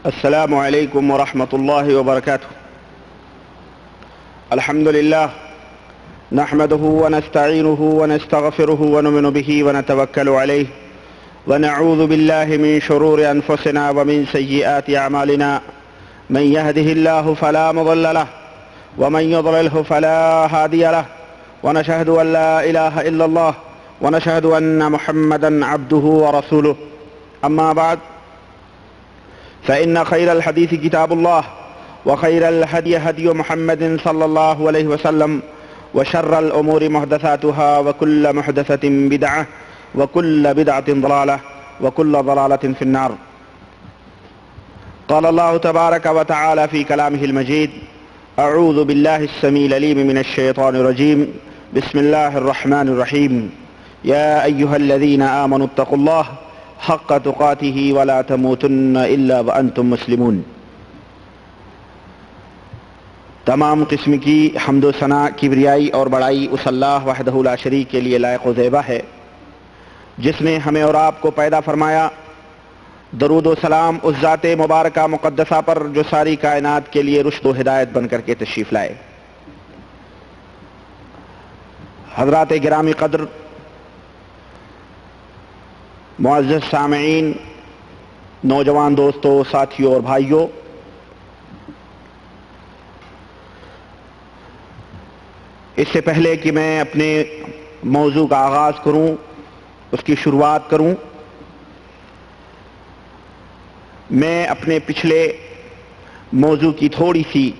السلام علیکم ورحمۃ اللہ وبرکاتہ۔ الحمد للہ نحمده ونستعینه ونستغفره ونؤمن به ونتوکل علیہ ونعوذ باللہ من شرور انفسنا ومن سیئات اعمالنا من يهده الله فلا مضل له ومن يضلله فلا هادي له ونشهد ان لا اله الا الله ونشهد ان محمدا عبده ورسوله اما بعد فإن خير الحديث كتاب الله وخير الهدي هدي محمد صلى الله عليه وسلم وشر الأمور محدثاتها وكل محدثة بدعة وكل بدعة ضلالة وكل ضلالة في النار. قال الله تبارك وتعالى في كلامه المجيد: أعوذ بالله السميع العليم من الشيطان الرجيم. بسم الله الرحمن الرحيم. يا أيها الذين آمنوا اتقوا الله حق تقاته ولا تموتن الا وانتم مسلمون. تمام قسم کی حمد و ثنا، کبریائی اور بڑائی اس اللہ وحدہ لا شریک کے لیے لائق و زیبا ہے جس نے ہمیں اور آپ کو پیدا فرمایا۔ درود و سلام اس ذات مبارکہ مقدسہ پر جو ساری کائنات کے لیے رشد و ہدایت بن کر کے تشریف لائے۔ حضرات گرامی قدر، معزز سامعین، نوجوان دوستوں، ساتھیوں اور بھائیوں، اس سے پہلے کہ میں اپنے موضوع کا آغاز کروں، اس کی شروعات کروں، میں اپنے پچھلے موضوع کی تھوڑی سی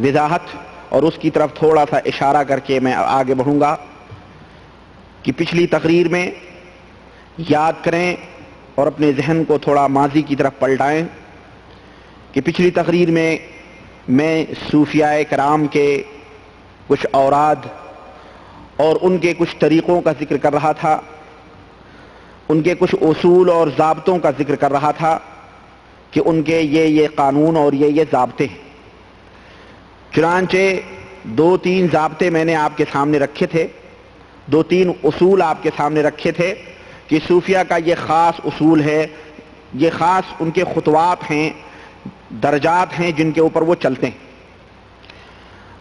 وضاحت اور اس کی طرف تھوڑا سا اشارہ کر کے میں آگے بڑھوں گا کہ پچھلی تقریر میں یاد کریں اور اپنے ذہن کو تھوڑا ماضی کی طرف پلٹائیں کہ پچھلی تقریر میں صوفیاء کرام کے کچھ اوراد اور ان کے کچھ طریقوں کا ذکر کر رہا تھا، ان کے کچھ اصول اور ضابطوں کا ذکر کر رہا تھا کہ ان کے یہ قانون اور یہ ضابطے ہیں۔ چنانچہ 2-3 ضابطے میں نے آپ کے سامنے رکھے تھے، 2-3 اصول آپ کے سامنے رکھے تھے کہ صوفیہ کا یہ خاص اصول ہے، یہ خاص ان کے خطوات ہیں، درجات ہیں جن کے اوپر وہ چلتے ہیں۔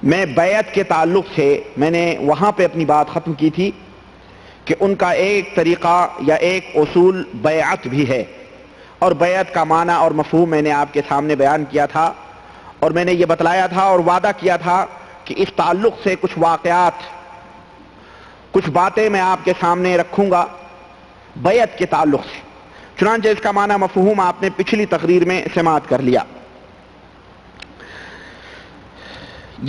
میں بیعت کے تعلق سے میں نے وہاں پہ اپنی بات ختم کی تھی کہ ان کا ایک طریقہ یا ایک اصول بیعت بھی ہے، اور بیعت کا معنی اور مفہوم میں نے آپ کے سامنے بیان کیا تھا، اور میں نے یہ بتلایا تھا اور وعدہ کیا تھا کہ اس تعلق سے کچھ واقعات، کچھ باتیں میں آپ کے سامنے رکھوں گا بیعت کے تعلق سے۔ چنانچہ اس کا معنی مفہوم آپ نے پچھلی تقریر میں سماعت کر لیا۔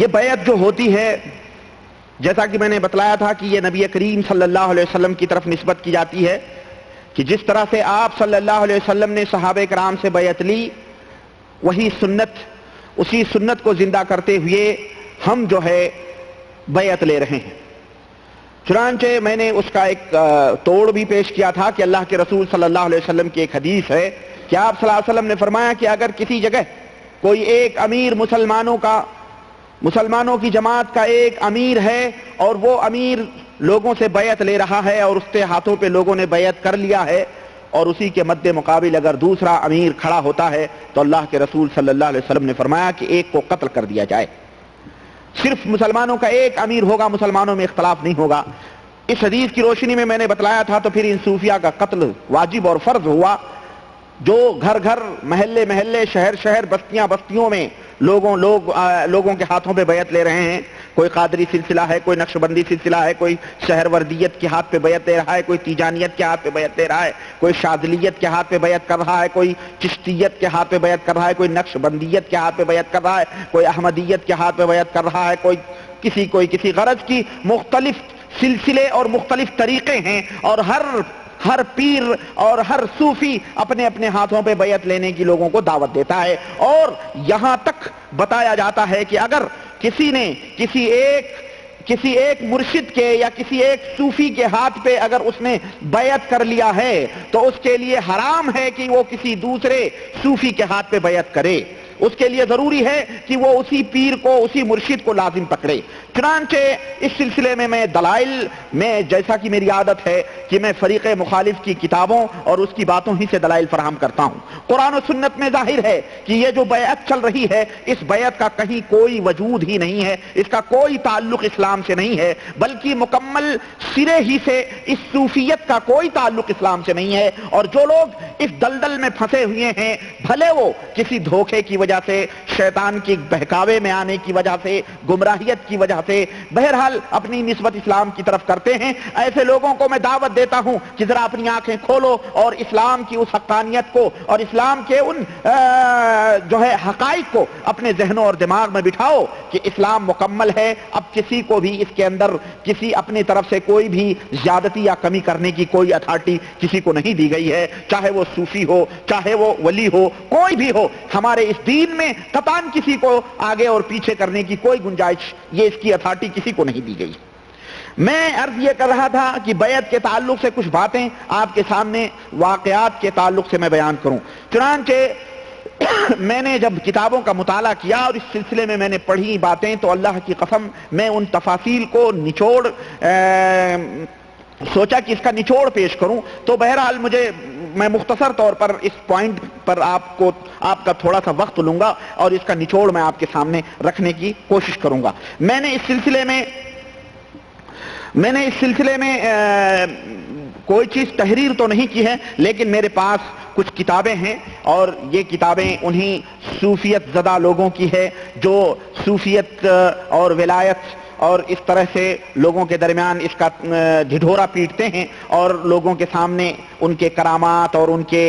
یہ بیعت جو ہوتی ہے، جیسا کہ میں نے بتلایا تھا کہ یہ نبی کریم صلی اللہ علیہ وسلم کی طرف نسبت کی جاتی ہے کہ جس طرح سے آپ صلی اللہ علیہ وسلم نے صحابہ کرام سے بیعت لی، وہی سنت، اسی سنت کو زندہ کرتے ہوئے ہم جو ہے بیعت لے رہے ہیں۔ چنانچہ میں نے اس کا ایک توڑ بھی پیش کیا تھا کہ اللہ کے رسول صلی اللہ علیہ وسلم کی ایک حدیث ہے کہ آپ صلی اللہ علیہ وسلم نے فرمایا کہ اگر کسی جگہ کوئی ایک امیر مسلمانوں کی جماعت کا ایک امیر ہے اور وہ امیر لوگوں سے بیعت لے رہا ہے اور اس کے ہاتھوں پہ لوگوں نے بیعت کر لیا ہے، اور اسی کے مد مقابل اگر دوسرا امیر کھڑا ہوتا ہے تو اللہ کے رسول صلی اللہ علیہ وسلم نے فرمایا کہ ایک کو قتل کر دیا جائے۔ صرف مسلمانوں کا ایک امیر ہوگا، مسلمانوں میں اختلاف نہیں ہوگا۔ اس حدیث کی روشنی میں میں نے بتلایا تھا تو پھر ان صوفیاء کا قتل واجب اور فرض ہوا جو گھر گھر، محلے محلے، شہر شہر، بستیاں بستیوں میں لوگوں کے ہاتھوں پہ بیعت لے رہے ہیں۔ کوئی قادری سلسلہ ہے، کوئی نقشبندی سلسلہ ہے، کوئی شہر وردیت کے ہاتھ پہ بیعت لے رہا ہے، کوئی تیجانیت کے ہاتھ پہ بیعت لے رہا ہے، کوئی شاذلیت کے ہاتھ پہ بیعت کر رہا ہے، کوئی چشتیت کے ہاتھ پہ بیعت کر رہا ہے، کوئی نقشبندیت کے ہاتھ پہ بیعت کر رہا ہے، کوئی احمدیت کے ہاتھ پہ بیعت کر رہا ہے، کوئی کسی غرض کی مختلف سلسلے اور مختلف طریقے ہیں، اور ہر پیر اور ہر صوفی اپنے اپنے ہاتھوں پہ بیعت لینے کی لوگوں کو دعوت دیتا ہے۔ اور یہاں تک بتایا جاتا ہے کہ اگر کسی نے کسی ایک مرشد کے یا کسی ایک صوفی کے ہاتھ پہ اگر اس نے بیعت کر لیا ہے تو اس کے لیے حرام ہے کہ وہ کسی دوسرے صوفی کے ہاتھ پہ بیعت کرے۔ اس کے لیے ضروری ہے کہ وہ اسی پیر کو, اسی مرشد کو لازم پکڑے. چنانچہ اس سلسلے میں دلائل میں, جیسا کہ میری عادت ہے کہ میں فریق مخالف کی کتابوں اور اس کی باتوں ہی سے دلائل فراہم کرتا ہوں. قرآن و سنت میں ظاہر ہے کہ یہ جو بیعت چل رہی ہے, اس بیعت کا کہیں کوئی وجود ہی نہیں ہے, اس کا کوئی تعلق اسلام سے نہیں ہے, بلکہ مکمل سرے ہی سے اس صوفیت کا کوئی تعلق اسلام سے نہیں ہے. اور جو لوگ اس دلدل میں پھنسے ہوئے ہیں, بھلے وہ کسی دھوکے کی وجہ سے, شیطان کی بہکاوے میں آنے کی وجہ سے, گمراہیت کی وجہ سے, بہرحال اپنی نسبت اسلام کی طرف کرتے ہیں, ایسے لوگوں کو میں دعوت دیتا ہوں کہ ذرا اپنی آنکھیں کھولو اور اسلام کی اس حقانیت کو اور اسلام کے ان جو ہے حقائق کو اپنے ذہنوں اور دماغ میں بٹھاؤ کہ اسلام مکمل ہے. اب کسی کو بھی اس کے اندر کسی اپنی طرف سے کوئی بھی زیادتی یا کمی کرنے کی کوئی اتھارٹی کسی کو نہیں دی گئی ہے, چاہے وہ صوفی ہو, چاہے وہ ولی ہو, کوئی بھی ہو. ہمارے اس دین میں قطعاً کسی کو آگے اور پیچھے کرنے کی کوئی گنجائش, یہ اس کی اتھارٹی کسی کو نہیں دی گئی. میں عرض یہ کر رہا تھا کہ بیعت کے تعلق سے کچھ باتیں آپ کے سامنے واقعات کے تعلق سے میں بیان کروں. چنانچہ میں نے جب کتابوں کا مطالعہ کیا اور اس سلسلے میں نے پڑھی باتیں, تو اللہ کی قسم میں ان تفاصیل کو نچوڑ سوچا کہ اس کا نچوڑ پیش کروں. تو بہرحال میں مختصر طور پر اس پوائنٹ پر آپ کا تھوڑا سا وقت لوں گا اور اس کا نچوڑ میں آپ کے سامنے رکھنے کی کوشش کروں گا. میں نے اس سلسلے میں کوئی چیز تحریر تو نہیں کی ہے, لیکن میرے پاس کچھ کتابیں ہیں, اور یہ کتابیں انہی صوفیت زدہ لوگوں کی ہے جو صوفیت اور ولایت اور اس طرح سے لوگوں کے درمیان اس کا ڈھڈورا پیٹتے ہیں, اور لوگوں کے سامنے ان کے کرامات اور ان کے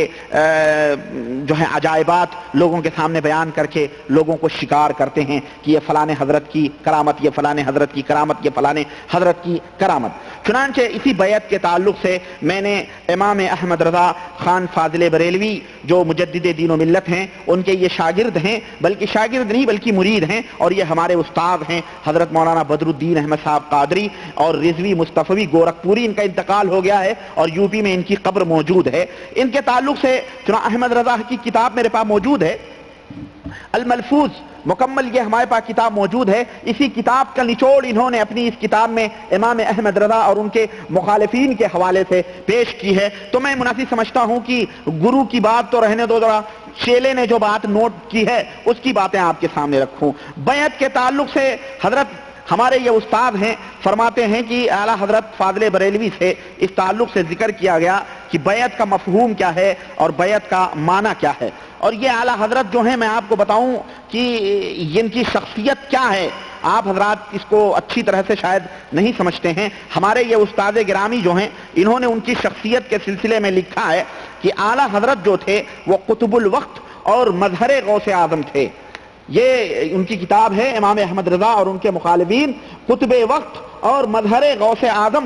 جو ہے عجائبات لوگوں کے سامنے بیان کر کے لوگوں کو شکار کرتے ہیں کہ یہ فلانے حضرت کی کرامت, یہ فلانے حضرت کی کرامت, یہ فلانے حضرت کی کرامت. چنانچہ اسی بیعت کے تعلق سے میں نے امام احمد رضا خان فاضل بریلوی جو مجدد دین و ملت ہیں, ان کے یہ شاگرد ہیں, بلکہ شاگرد نہیں بلکہ مرید ہیں, اور یہ ہمارے استاد ہیں حضرت مولانا بدر الدین احمد صاحب قادری اور رضوی مصطفی گورکھپوری. ان کا انتقال ہو گیا ہے اور یو پی میں ان کی قبر موجود ہے. ان کے تعلق سے چنانچہ احمد رضا کی کتاب میرے پاس موجود ہے, الملفوظ, مکمل یہ ہمارے پاس کتاب موجود ہے. اسی کتاب کا نچوڑ انہوں نے اپنی اس کتاب میں امام احمد رضا اور ان کے مخالفین کے حوالے سے پیش کی ہے. تو میں مناسب سمجھتا ہوں کہ گرو کی بات تو رہنے دو, ذرا چیلے نے جو بات نوٹ کی ہے اس کی باتیں آپ کے سامنے رکھوں. بیعت کے تعلق سے حضرت ہمارے یہ استاد ہیں, فرماتے ہیں کہ اعلیٰ حضرت فاضل بریلوی سے اس تعلق سے ذکر کیا گیا کہ بیعت کا مفہوم کیا ہے اور بیعت کا معنی کیا ہے. اور یہ اعلیٰ حضرت جو ہیں, میں آپ کو بتاؤں کہ ان کی شخصیت کیا ہے, آپ حضرات اس کو اچھی طرح سے شاید نہیں سمجھتے ہیں. ہمارے یہ استاد گرامی جو ہیں, انہوں نے ان کی شخصیت کے سلسلے میں لکھا ہے کہ اعلیٰ حضرت جو تھے وہ قطب الوقت اور مظہر غوث اعظم تھے. یہ ان کی کتاب ہے امام احمد رضا اور ان کے مخالفین, قطب وقت اور مظہر غوث اعظم.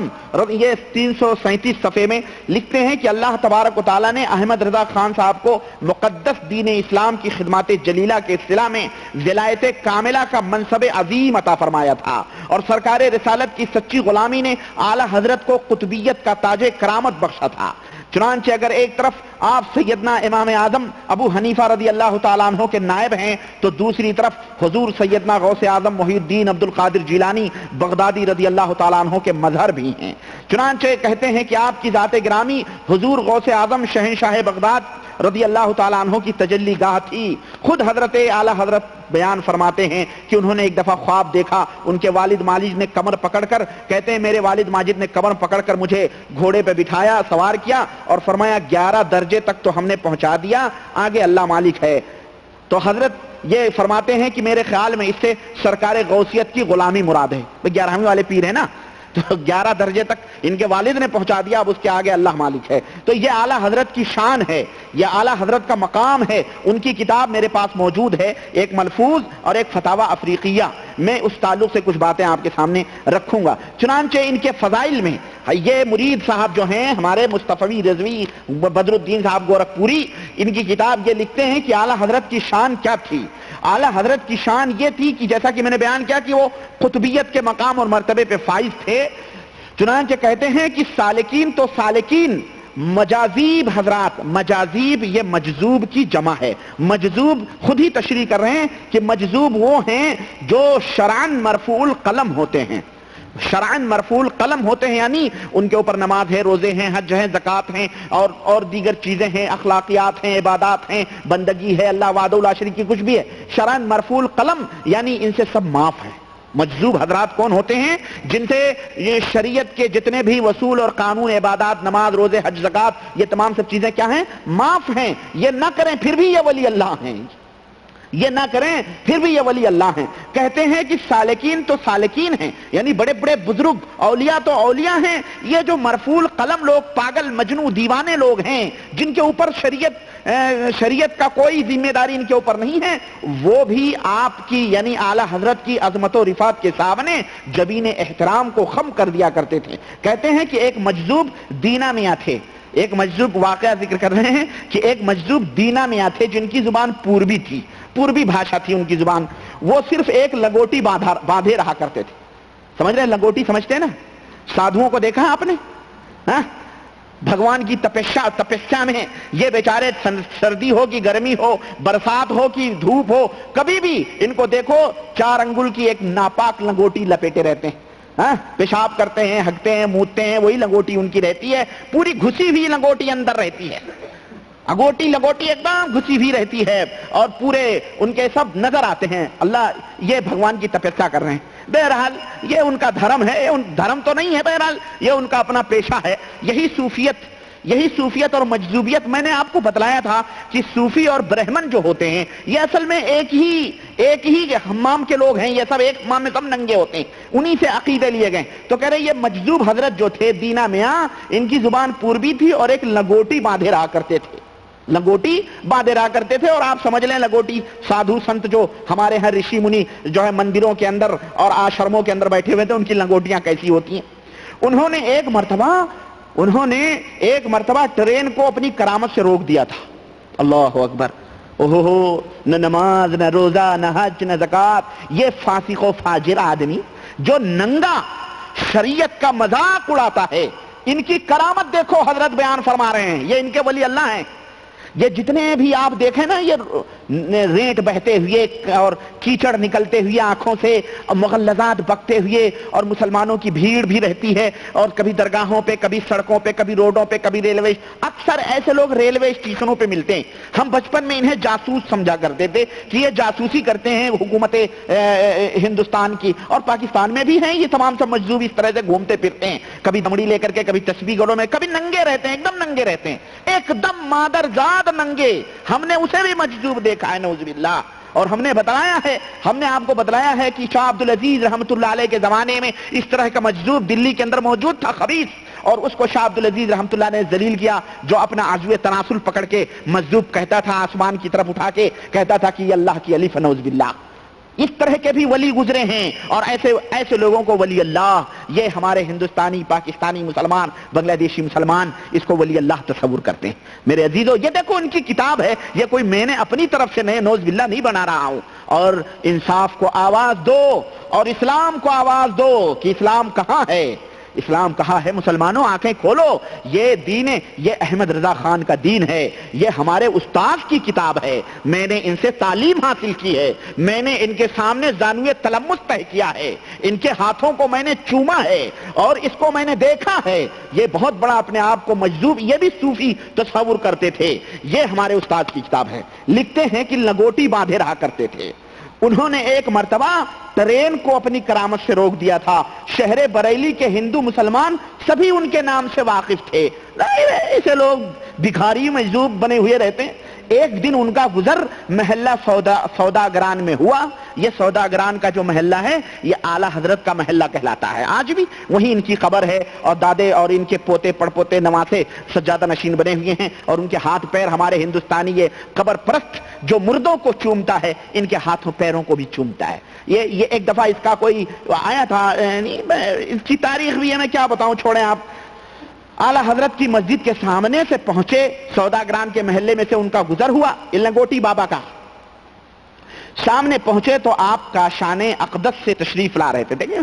یہ 337 صفحے میں لکھتے ہیں کہ اللہ تبارک و تعالیٰ نے احمد رضا خان صاحب کو مقدس دین اسلام کی خدمات جلیلہ کے اصطلاح میں ولایت کاملہ کا منصب عظیم عطا فرمایا تھا, اور سرکار رسالت کی سچی غلامی نے اعلیٰ حضرت کو قطبیت کا تاج کرامت بخشا تھا. چنانچہ اگر ایک طرف آپ سیدنا امام اعظم ابو حنیفہ رضی اللہ تعالیٰ عنہ کے نائب ہیں, تو دوسری طرف حضور سیدنا غوث اعظم محی الدین عبد القادر جیلانی بغدادی رضی اللہ تعالیٰ عنہ کے مظہر بھی ہیں. چنانچہ کہتے ہیں کہ آپ کی ذات گرامی حضور غوث اعظم شہنشاہ بغداد رضی اللہ تعالیٰ عنہ کی تجلی گاہ تھی. خود حضرت اعلیٰ حضرت بیان فرماتے ہیں کہ انہوں نے ایک دفعہ خواب دیکھا, ان کے والد ماجد نے کمر پکڑ کر, کہتے ہیں میرے والد ماجد نے کمر پکڑ کر مجھے گھوڑے پہ بٹھایا, سوار کیا اور فرمایا 11 درجے تک تو ہم نے پہنچا دیا, آگے اللہ مالک ہے. تو حضرت یہ فرماتے ہیں کہ میرے خیال میں اس سے سرکار غوثیت کی غلامی مراد ہے. 11ویں والے پیر ہیں نا, تو 11 درجے تک ان کے والد نے پہنچا دیا, اب اس کے آگے اللہ مالک ہے. تو یہ اعلیٰ حضرت کی شان ہے, یہ اعلیٰ حضرت کا مقام ہے. ان کی کتاب میرے پاس موجود ہے, ایک ملفوظ اور ایک فتاوی افریقیہ. میں اس تعلق سے کچھ باتیں آپ کے سامنے رکھوں گا. چنانچہ ان کے فضائل میں یہ مرید صاحب جو ہیں ہمارے مصطفی رضوی بدر الدین صاحب گورکھپوری, ان کی کتاب یہ لکھتے ہیں کہ اعلیٰ حضرت کی شان کیا تھی. اعلیٰ حضرت کی شان یہ تھی کہ جیسا کہ میں نے بیان کیا کہ وہ قطبیت کے مقام اور مرتبے پہ فائز تھے. چنانچہ کہتے ہیں کہ سالکین تو سالکین مجازیب حضرات، مجازیب یہ مجذوب کی جمع ہے. مجذوب خود ہی تشریح کر رہے ہیں کہ مجذوب وہ ہیں جو شرعاً مرفوع القلم ہوتے ہیں. شرعاً مرفوع القلم ہوتے ہیں یعنی ان کے اوپر نماز ہے، روزے ہیں، حج ہیں، زکوٰۃ ہیں اور دیگر چیزیں ہیں، اخلاقیات ہیں، عبادات ہیں، بندگی ہے، اللہ وحدہ لا شریک کی کچھ بھی ہے. شرعاً مرفوع القلم یعنی ان سے سب معاف ہیں. مجذوب حضرات کون ہوتے ہیں؟ جن سے یہ شریعت کے جتنے بھی اصول اور قانون، عبادات، نماز، روزے، حج، زکوٰۃ، یہ تمام سب چیزیں کیا ہیں؟ معاف ہیں. یہ نہ کریں پھر بھی یہ ولی اللہ ہیں، یہ نہ کریں پھر بھی یہ ولی اللہ ہیں. کہتے ہیں کہ سالکین تو سالکین ہیں یعنی بڑے بڑے بزرگ، اولیاء تو اولیاء ہیں. یہ جو مرفوع القلم لوگ، پاگل مجنو دیوانے لوگ ہیں جن کے اوپر شریعت کا کوئی ذمہ داری ان کے اوپر نہیں ہے، وہ بھی آپ کی یعنی اعلی حضرت کی عظمت و رفعت کے سامنے جبین احترام کو خم کر دیا کرتے تھے. کہتے ہیں کہ ایک مجذوب دینا میاں تھے، ایک مجذوب واقعہ ذکر کر رہے ہیں کہ ایک مجذوب دینا میاں تھے جن کی زبان پوربی تھی، پوربی بھاشا تھی ان کی زبان. وہ صرف ایک لنگوٹی باندھے رہا کرتے تھے. سمجھ رہے ہیں لنگوٹی؟ سمجھتے ہیں نا؟ سادھوؤں کو دیکھا آپ نے؟ بھگوان کی تپسیا میں یہ بیچارے سردی ہو کہ گرمی ہو، برسات ہو کہ دھوپ ہو، کبھی بھی ان کو دیکھو 4 انگل کی ایک ناپاک لنگوٹی لپیٹے رہتے ہیں. پیشاب کرتے ہیں، ہگتے ہیں، موتتے ہیں، وہی لنگوٹی ان کی رہتی ہے. پوری گھسی ہوئی لنگوٹی اندر رہتی ہے، لنگوٹی ایک دم گھسی ہوئی رہتی ہے اور پورے ان کے سب نظر آتے ہیں. اللہ یہ بھگوان کی تپسیا کر رہے ہیں. بہرحال یہ ان کا دھرم ہے، دھرم تو نہیں ہے، بہرحال یہ ان کا اپنا پیشہ ہے. یہی صوفیت اور مجذوبیت. میں نے آپ کو بتلایا تھا کہ صوفی اور برہمن جو ہوتے ہیں یہ اصل میں ایک ہی حمام کے لوگ ہیں. یہ سب ایک حمام میں سب ننگے ہوتے ہیں، انہی سے عقیدے لیے گئے. تو کہہ رہے یہ مجذوب حضرت جو تھے دینا میاں، ان کی زبان پوربی تھی اور ایک لنگوٹی باندھے رہا کرتے تھے. لنگوٹی باندھے رہا کرتے تھے. اور آپ سمجھ لیں لنگوٹی سادھو سنت جو ہمارے ہاں رشی منی جو ہے مندروں کے اندر اور آشرموں کے اندر بیٹھے ہوئے تھے، ان کی لنگوٹیاں کیسی ہوتی ہیں. انہوں نے ایک مرتبہ ٹرین کو اپنی کرامت سے روک دیا تھا. اللہ اکبر. اوہو، نہ نماز، نہ روزہ، نہ حج، نہ زکوٰۃ. یہ فاسق و فاجر آدمی جو ننگا شریعت کا مذاق اڑاتا ہے، ان کی کرامت دیکھو حضرت بیان فرما رہے ہیں. یہ ان کے ولی اللہ ہیں. یہ جتنے بھی آپ دیکھیں نا، یہ ریت بہتے ہوئے اور کیچڑ نکلتے ہوئے آنکھوں سے، مغلظات بکتے ہوئے، اور مسلمانوں کی بھیڑ بھی رہتی ہے، اور کبھی درگاہوں پہ، کبھی سڑکوں پہ، کبھی روڈوں پہ، کبھی ریلوے. اکثر ایسے لوگ ریلوے اسٹیشنوں پہ ملتے ہیں. ہم بچپن میں انہیں جاسوس سمجھا کرتے تھے کہ یہ جاسوسی کرتے ہیں حکومت ہندوستان کی، اور پاکستان میں بھی ہیں یہ تمام سب مجذوب اس طرح سے گھومتے پھرتے ہیں، کبھی دمڑی لے کر کے، کبھی تسبیح گھڑوں میں، کبھی ننگے رہتے ہیں، ایک دم ننگے رہتے ہیں، ایک دم مادر زاد ننگے. ہم نے اسے بھی مجذوب دیکھا ہے نعوذ باللہ. اور ہم نے آپ کو بتلایا ہے کہ شاہ عبدالعزیز رحمت اللہ علیہ کے زمانے میں اس طرح کا مجذوب دلی کے اندر موجود تھا، خبیث. اور اس کو شاہ عبدالعزیز رحمت اللہ نے ذلیل کیا، جو اپنا عضو تناسل پکڑ کے مجذوب کہتا تھا، آسمان کی طرف اٹھا کے کہتا تھا کہ یہ اللہ کی الف نعوذ باللہ. اس طرح کے بھی ولی گزرے ہیں. اور ایسے لوگوں کو ولی اللہ، یہ ہمارے ہندوستانی، پاکستانی مسلمان، بنگلہ دیشی مسلمان اس کو ولی اللہ تصور کرتے ہیں. میرے عزیزو، یہ دیکھو ان کی کتاب ہے، یہ کوئی میں نے اپنی طرف سے نعوذ باللہ نہیں بنا رہا ہوں. اور انصاف کو آواز دو اور اسلام کو آواز دو کہ اسلام کہاں ہے، اسلام کہاں ہے. مسلمانوں آنکھیں کھولو. یہ دین، یہ احمد رضا خان کا دین ہے، یہ ہمارے استاد کی کتاب ہے. میں نے ان سے تعلیم حاصل کی ہے، میں نے ان کے سامنے زانوئے تلمس طے کیا ہے، ان کے ہاتھوں کو میں نے چوما ہے اور اس کو میں نے دیکھا ہے. یہ بہت بڑا اپنے آپ کو مجذوب، یہ بھی صوفی تصور کرتے تھے. یہ ہمارے استاد کی کتاب ہے. لکھتے ہیں کہ لنگوٹی باندھے رہا کرتے تھے. انہوں نے ایک مرتبہ ٹرین کو اپنی کرامت سے روک دیا تھا. شہر بریلی کے ہندو مسلمان سبھی ان کے نام سے واقف تھے. ایسے لوگ بھکاری مجذوب بنے ہوئے رہتے ہیں. ایک دن ان کا گزر محلہ سوداگران میں ہوا. یہ سوداگران کا جو محلہ ہے یہ اعلی حضرت کا محلہ کہلاتا ہے. آج بھی وہیں ان کی قبر ہے اور دادے اور ان کے پوتے پڑپوتے نواسے سجادہ نشین بنے ہوئے ہیں. اور ان کے ہاتھ پیر ہمارے ہندوستانی یہ قبر پرست جو مردوں کو چومتا ہے، ان کے ہاتھوں پیروں کو بھی چومتا ہے. یہ ایک دفعہ اس کا کوئی آیا تھا، اس کی تاریخ بھی ہے، میں کیا بتاؤں، چھوڑیں آپ. اعلی حضرت کی مسجد کے سامنے سے پہنچے، سوداگران کے محلے میں سے ان کا گزر ہوا، لنگوٹی بابا کا. سامنے پہنچے تو آپ کاشان اقدس سے تشریف لا رہے تھے. دیکھیں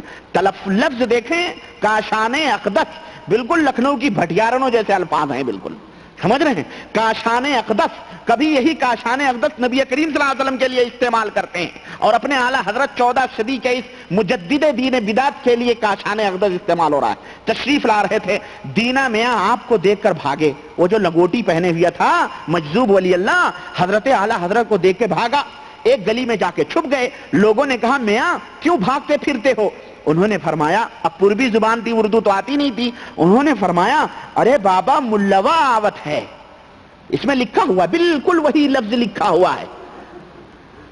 لفظ دیکھیں, کاشان اقدس, بالکل لکھنؤ کی بھٹیارنوں جیسے الفاظ ہیں, بالکل سمجھ رہے ہیں, کاشان اقدس. کبھی یہی کاشان اقدس نبی کریم صلی اللہ علیہ وسلم کے لیے استعمال کرتے ہیں, اور اپنے اعلیٰ حضرت 14 صدی کے اس مجدد دین بدعت کے لیے کاشان اقدس استعمال ہو رہا ہے. تشریف لا رہے تھے, دینا میاں آپ کو دیکھ کر بھاگے. وہ جو لنگوٹی پہنے ہوئے تھا مجذوب ولی اللہ, حضرت اعلیٰ حضرت کو دیکھ کے بھاگا. ایک گلی میں جا کے چھپ گئے. لوگوں نے کہا میاں کیوں بھاگتے پھرتے ہو؟ انہوں نے فرمایا, اب پوربی زبان تھی, اردو تو آتی نہیں تھی, انہوں نے فرمایا ارے بابا ملوا آوت ہے. اس میں لکھا ہوا, بالکل وہی لفظ لکھا ہوا ہے,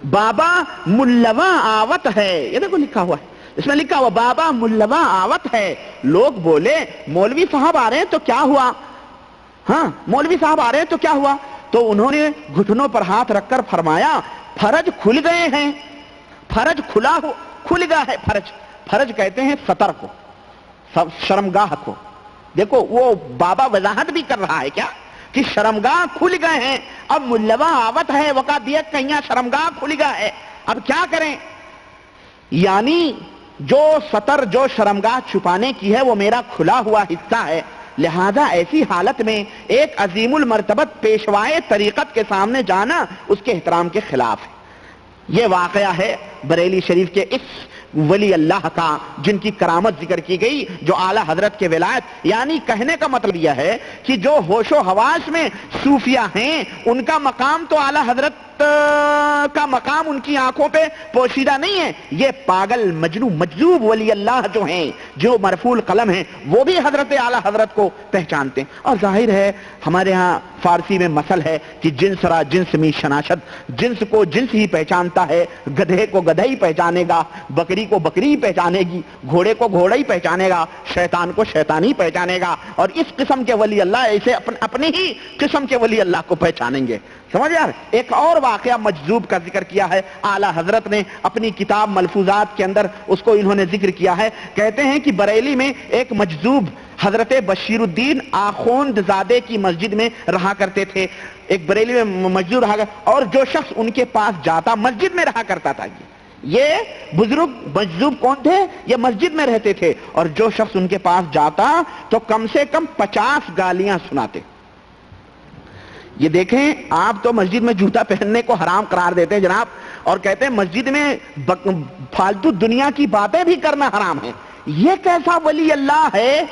بابا ملوا آوت ہے. یہ دیکھو لکھا ہوا ہے, اس میں لکھا ہوا بابا ملوا آوت ہے. لوگ بولے مولوی صاحب آ رہے ہیں تو کیا ہوا؟ ہاں مولوی صاحب آ رہے ہیں تو کیا ہوا؟ تو انہوں نے گھٹنوں پر ہاتھ رکھ کر فرمایا فرج کھل گئے ہیں. فرج کھل گیا ہے. فرج کہتے ہیں سطر کو, شرمگاہ کو. دیکھو وہ بابا وضاحت بھی کر رہا ہے کیا کہ شرمگاہ کھل گئے ہیں. اب ملوا آوت ہے, وقت دیا کہیں شرمگاہ کھل گیا ہے, اب کیا کریں؟ یعنی جو سطر, جو شرمگاہ چھپانے کی ہے وہ میرا کھلا ہوا حصہ ہے, لہذا ایسی حالت میں ایک عظیم المرتبت پیشوائے طریقت کے سامنے جانا اس کے احترام کے خلاف ہے. یہ واقعہ ہے بریلی شریف کے اس ولی اللہ کا جن کی کرامت ذکر کی گئی, جو اعلیٰ حضرت کے ولایت. یعنی کہنے کا مطلب یہ ہے کہ جو ہوش و حواس میں صوفیہ ہیں ان کا مقام تو اعلیٰ حضرت کا مقام ان کی آنکھوں پہ پوشیدہ نہیں ہے. یہ پاگل مجنون مجذوب ولی اللہ جو ہیں, جو مرفوع القلم ہیں, وہ بھی حضرت اعلیٰ حضرت کو پہچانتے ہیں. اور ظاہر ہے ہمارے ہاں فارسی میں مثل ہے کہ جنس را جنس می شناشد, جنس کو جنس ہی پہچانتا ہے, گدھے کو گدھا ہی پہچانے گا, بکری کو بکری ہی پہچانے گی, گھوڑے کو گھوڑا ہی پہچانے گا, شیطان کو شیطان ہی پہچانے گا. اور اس قسم کے ولی اللہ ایسے اپنے ہی قسم کے ولی اللہ کو پہچانیں گے. سمجھ یار. ایک اور واقعہ مجذوب کا ذکر کیا ہے اعلیٰ حضرت نے اپنی کتاب ملفوظات کے اندر, اس کو انہوں نے ذکر کیا ہے. کہتے ہیں کہ بریلی میں ایک مجذوب حضرت بشیر الدین آخوند زادے کی مسجد میں رہا کرتے تھے. ایک بریلی میں مجذوب رہا, اور جو شخص ان کے پاس جاتا, مسجد میں رہا کرتا تھا. یہ بزرگ مجذوب کون تھے؟ یہ مسجد میں رہتے تھے, اور جو شخص ان کے پاس جاتا تو کم سے کم 50 گالیاں سناتے. یہ دیکھیں, آپ تو مسجد میں جوتا پہننے کو حرام قرار دیتے ہیں جناب, اور کہتے ہیں مسجد میں فالتو دنیا کی باتیں بھی کرنا حرام ہے. یہ کیسا ولی اللہ ہے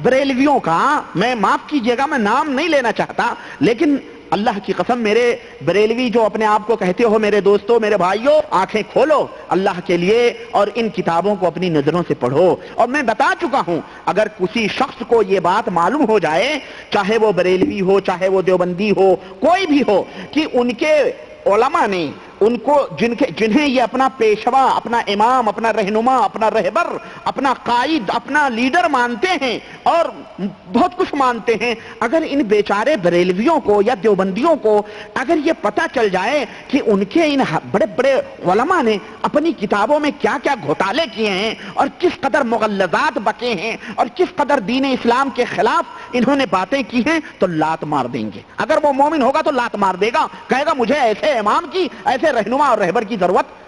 بریلویوں کا؟ میں معاف کیجئے گا, میں نام نہیں لینا چاہتا, لیکن اللہ کی قسم میرے بریلوی جو اپنے آپ کو کہتے ہو, میرے دوستوں, میرے بھائیوں, آنکھیں کھولو اللہ کے لیے اور ان کتابوں کو اپنی نظروں سے پڑھو. اور میں بتا چکا ہوں, اگر کسی شخص کو یہ بات معلوم ہو جائے, چاہے وہ بریلوی ہو, چاہے وہ دیوبندی ہو, کوئی بھی ہو, کہ ان کے علماء نے ان کو جنہیں یہ اپنا پیشوا, اپنا امام, اپنا رہنما, اپنا رہبر, اپنا قائد, اپنا لیڈر مانتے ہیں اور بہت کچھ مانتے ہیں, اگر ان بیچارے بریلویوں کو یا دیوبندیوں کو اگر یہ پتہ چل جائے کہ ان کے ان بڑے بڑے علماء نے اپنی کتابوں میں کیا کیا گھوٹالے کیے ہیں اور کس قدر مغلظات بکے ہیں اور کس قدر دین اسلام کے خلاف انہوں نے باتیں کی ہیں, تو لات مار دیں گے. اگر وہ مومن ہوگا تو لات مار دے گا, کہے گا مجھے ایسے امام کی, ایسے رہنما اور رہبر کی ضرورت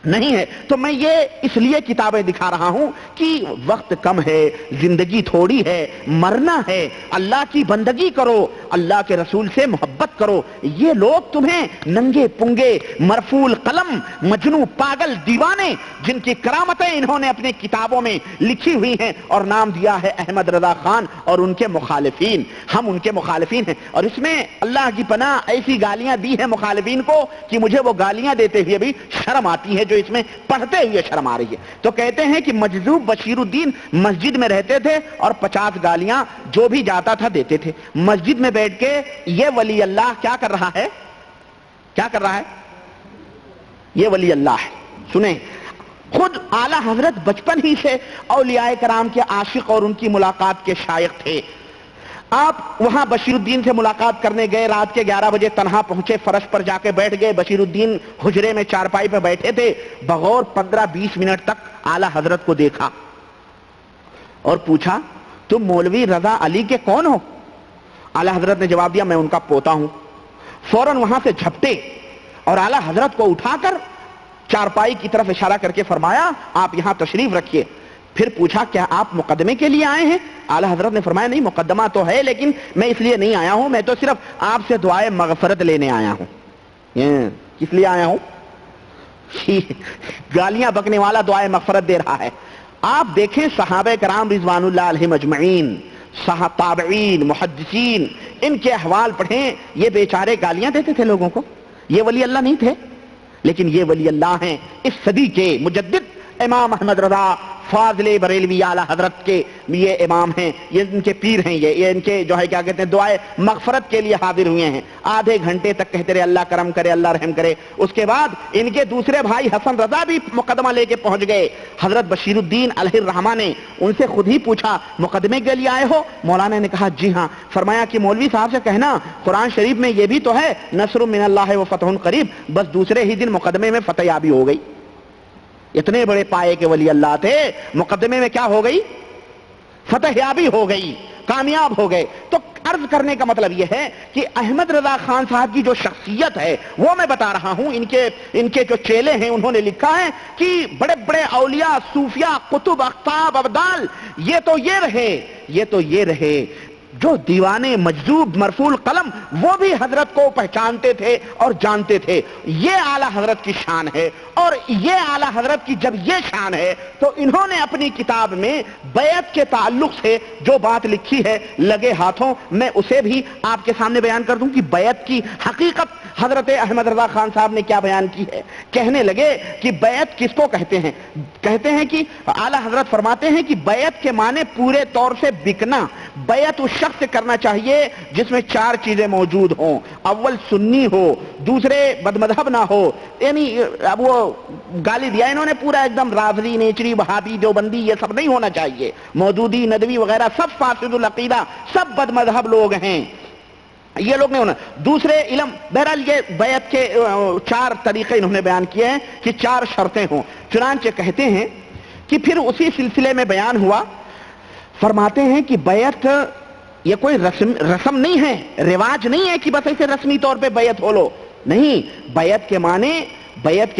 نہیں ہے. تو میں یہ اس لیے کتابیں دکھا رہا ہوں کہ وقت کم ہے, زندگی تھوڑی ہے, مرنا ہے, اللہ کی بندگی کرو, اللہ کے رسول سے محبت کرو. یہ لوگ تمہیں ننگے پنگے مرفوع القلم مجنو پاگل دیوانے جن کی کرامتیں انہوں نے اپنی کتابوں میں لکھی ہوئی ہیں اور نام دیا ہے احمد رضا خان اور ان کے مخالفین, ہم ان کے مخالفین ہیں. اور اس میں اللہ کی پناہ ایسی گالیاں دی ہیں مخالفین کو کہ مجھے وہ گالیاں دیتے ہوئے بھی شرم آتی ہے, جو اس میں پڑھتے ہوئے شرم آ رہی ہے. تو کہتے ہیں کہ مجذوب بشیر الدین مسجد میں رہتے تھے اور 50 گالیاں جو بھی جاتا تھا دیتے تھے. مسجد میں بیٹھ کے یہ ولی اللہ کیا کر رہا ہے؟ کیا کر رہا ہے یہ ولی اللہ ہے؟ سنیں, خود اعلیٰ حضرت بچپن ہی سے اولیاء کرام کے عاشق اور ان کی ملاقات کے شائق تھے. آپ وہاں بشیر الدین سے ملاقات کرنے گئے, رات کے 11 بجے تنہا پہنچے, فرش پر جا کے بیٹھ گئے. بشیر الدین حجرے میں چارپائی پہ بیٹھے تھے. بغور 15-20 منٹ تک اعلیٰ حضرت کو دیکھا اور پوچھا تم مولوی رضا علی کے کون ہو؟ اعلیٰ حضرت نے جواب دیا میں ان کا پوتا ہوں. فوراً وہاں سے جھپٹے اور اعلیٰ حضرت کو اٹھا کر چارپائی کی طرف اشارہ کر کے فرمایا آپ یہاں تشریف رکھیے. پھر پوچھا کیا آپ مقدمے کے لیے آئے ہیں؟ اعلیٰ حضرت نے فرمایا نہیں مقدمہ تو ہے لیکن میں اس لیے نہیں آیا ہوں, میں تو صرف آپ سے دعائے مغفرت لینے آیا ہوں. کس لیے آیا ہوں؟ گالیاں بکنے والا دعائے مغفرت دے رہا ہے. آپ دیکھیں صحابہ کرام رضوان اللہ علیہم اجمعین, تابعین, محدثین, ان کے احوال پڑھیں. یہ بیچارے گالیاں دیتے تھے لوگوں کو, یہ ولی اللہ نہیں تھے, لیکن یہ ولی اللہ ہیں. اس صدی کے مجدد امام احمد رضا فاضل بریلوی اعلیٰ حضرت کے یہ امام ہیں, یہ ان کے پیر ہیں, یہ ان کے جو ہے کیا کہتے ہیں دعائے مغفرت کے لیے حاضر ہوئے ہیں. آدھے گھنٹے تک کہتے رہے اللہ کرم کرے, اللہ رحم کرے. اس کے بعد ان کے دوسرے بھائی حسن رضا بھی مقدمہ لے کے پہنچ گئے. حضرت بشیر الدین علیہ الرحمہ نے ان سے خود ہی پوچھا مقدمے کے لیے آئے ہو؟ مولانا نے کہا جی ہاں. فرمایا کہ مولوی صاحب سے کہنا قرآن شریف میں یہ بھی تو ہے نصر من اللہ و فتح قریب, بس دوسرے ہی دن مقدمے میں فتح یابی ہو گئی. اتنے بڑے پائے کے ولی اللہ تھے, مقدمے میں کیا ہو گئی؟ فتح یابی ہو گئی, کامیاب ہو گئے. تو عرض کرنے کا مطلب یہ ہے کہ احمد رضا خان صاحب کی جو شخصیت ہے وہ میں بتا رہا ہوں. ان کے جو چیلے ہیں انہوں نے لکھا ہے کہ بڑے بڑے اولیاء, صوفیاء, قطب, اقطاب, ابدال یہ تو یہ رہے جو دیوانے مجذوب مرفوع القلم وہ بھی حضرت کو پہچانتے تھے اور جانتے تھے. یہ اعلیٰ حضرت کی شان ہے. اور یہ اعلیٰ حضرت کی جب یہ شان ہے تو انہوں نے اپنی کتاب میں بیعت کے تعلق سے جو بات لکھی ہے لگے ہاتھوں, میں اسے بھی آپ کے سامنے بیان کر دوں کہ بیعت کی حقیقت حضرت احمد رضا خان صاحب نے کیا بیان کی ہے. کہنے لگے کہ بیعت کس کو کہتے ہیں؟ کہتے ہیں کہ اعلیٰ حضرت فرماتے ہیں کہ بیعت کے معنی پورے طور سے بکنا. بیعت اس شخص سے کرنا چاہیے جس میں 4 چیزیں موجود ہوں. اول سنی ہو, دوسرے بدمذہب نہ ہو, یعنی اب وہ گالی دیا انہوں نے پورا ایک دم رافضی, نیچری, وہابی, دیوبندی یہ سب نہیں ہونا چاہیے. مودودی, ندوی وغیرہ سب فاسد العقیدہ, سب بدمذہب لوگ ہیں, یہ لوگ نہیں ہونا. دوسرے علم. بہرحال یہ بیعت کے 4 طریقے انہوں نے بیان کیے ہیں کہ 4 شرطیں ہوں. چنانچہ کہتے ہیں کہ پھر اسی سلسلے میں بیان ہوا, فرماتے ہیں کہ بیعت یہ کوئی رسم نہیں ہے, رواج نہیں ہے کہ بس ایسے رسمی طور پہ بیعت ہو لو. نہیں, بیعت کے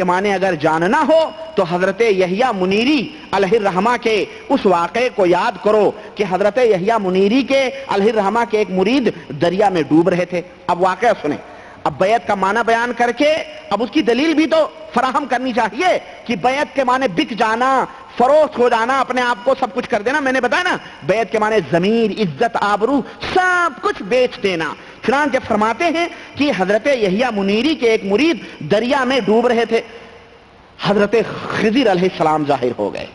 معنی اگر جاننا ہو تو حضرت یحییٰ منیری علیہ الرحمہ کے اس واقعے کو یاد کرو کہ حضرت یحییٰ منیری کے علیہ الرحمہ کے ایک مرید دریا میں ڈوب رہے تھے. اب واقعہ سنیں. اب بیعت کا معنی بیان کر کے اب اس کی دلیل بھی تو فراہم کرنی چاہیے کہ بیعت کے معنی بک جانا, فروخت ہو جانا, اپنے آپ کو سب کچھ کر دینا. میں نے بتایا نا بیعت کے معنی ضمیر, عزت, آبرو سب کچھ بیچ دینا. چنانچہ فرماتے ہیں کہ حضرت یحییٰ منیری کے ایک مرید دریا میں ڈوب رہے تھے. حضرت خضر علیہ السلام ظاہر ہو گئے.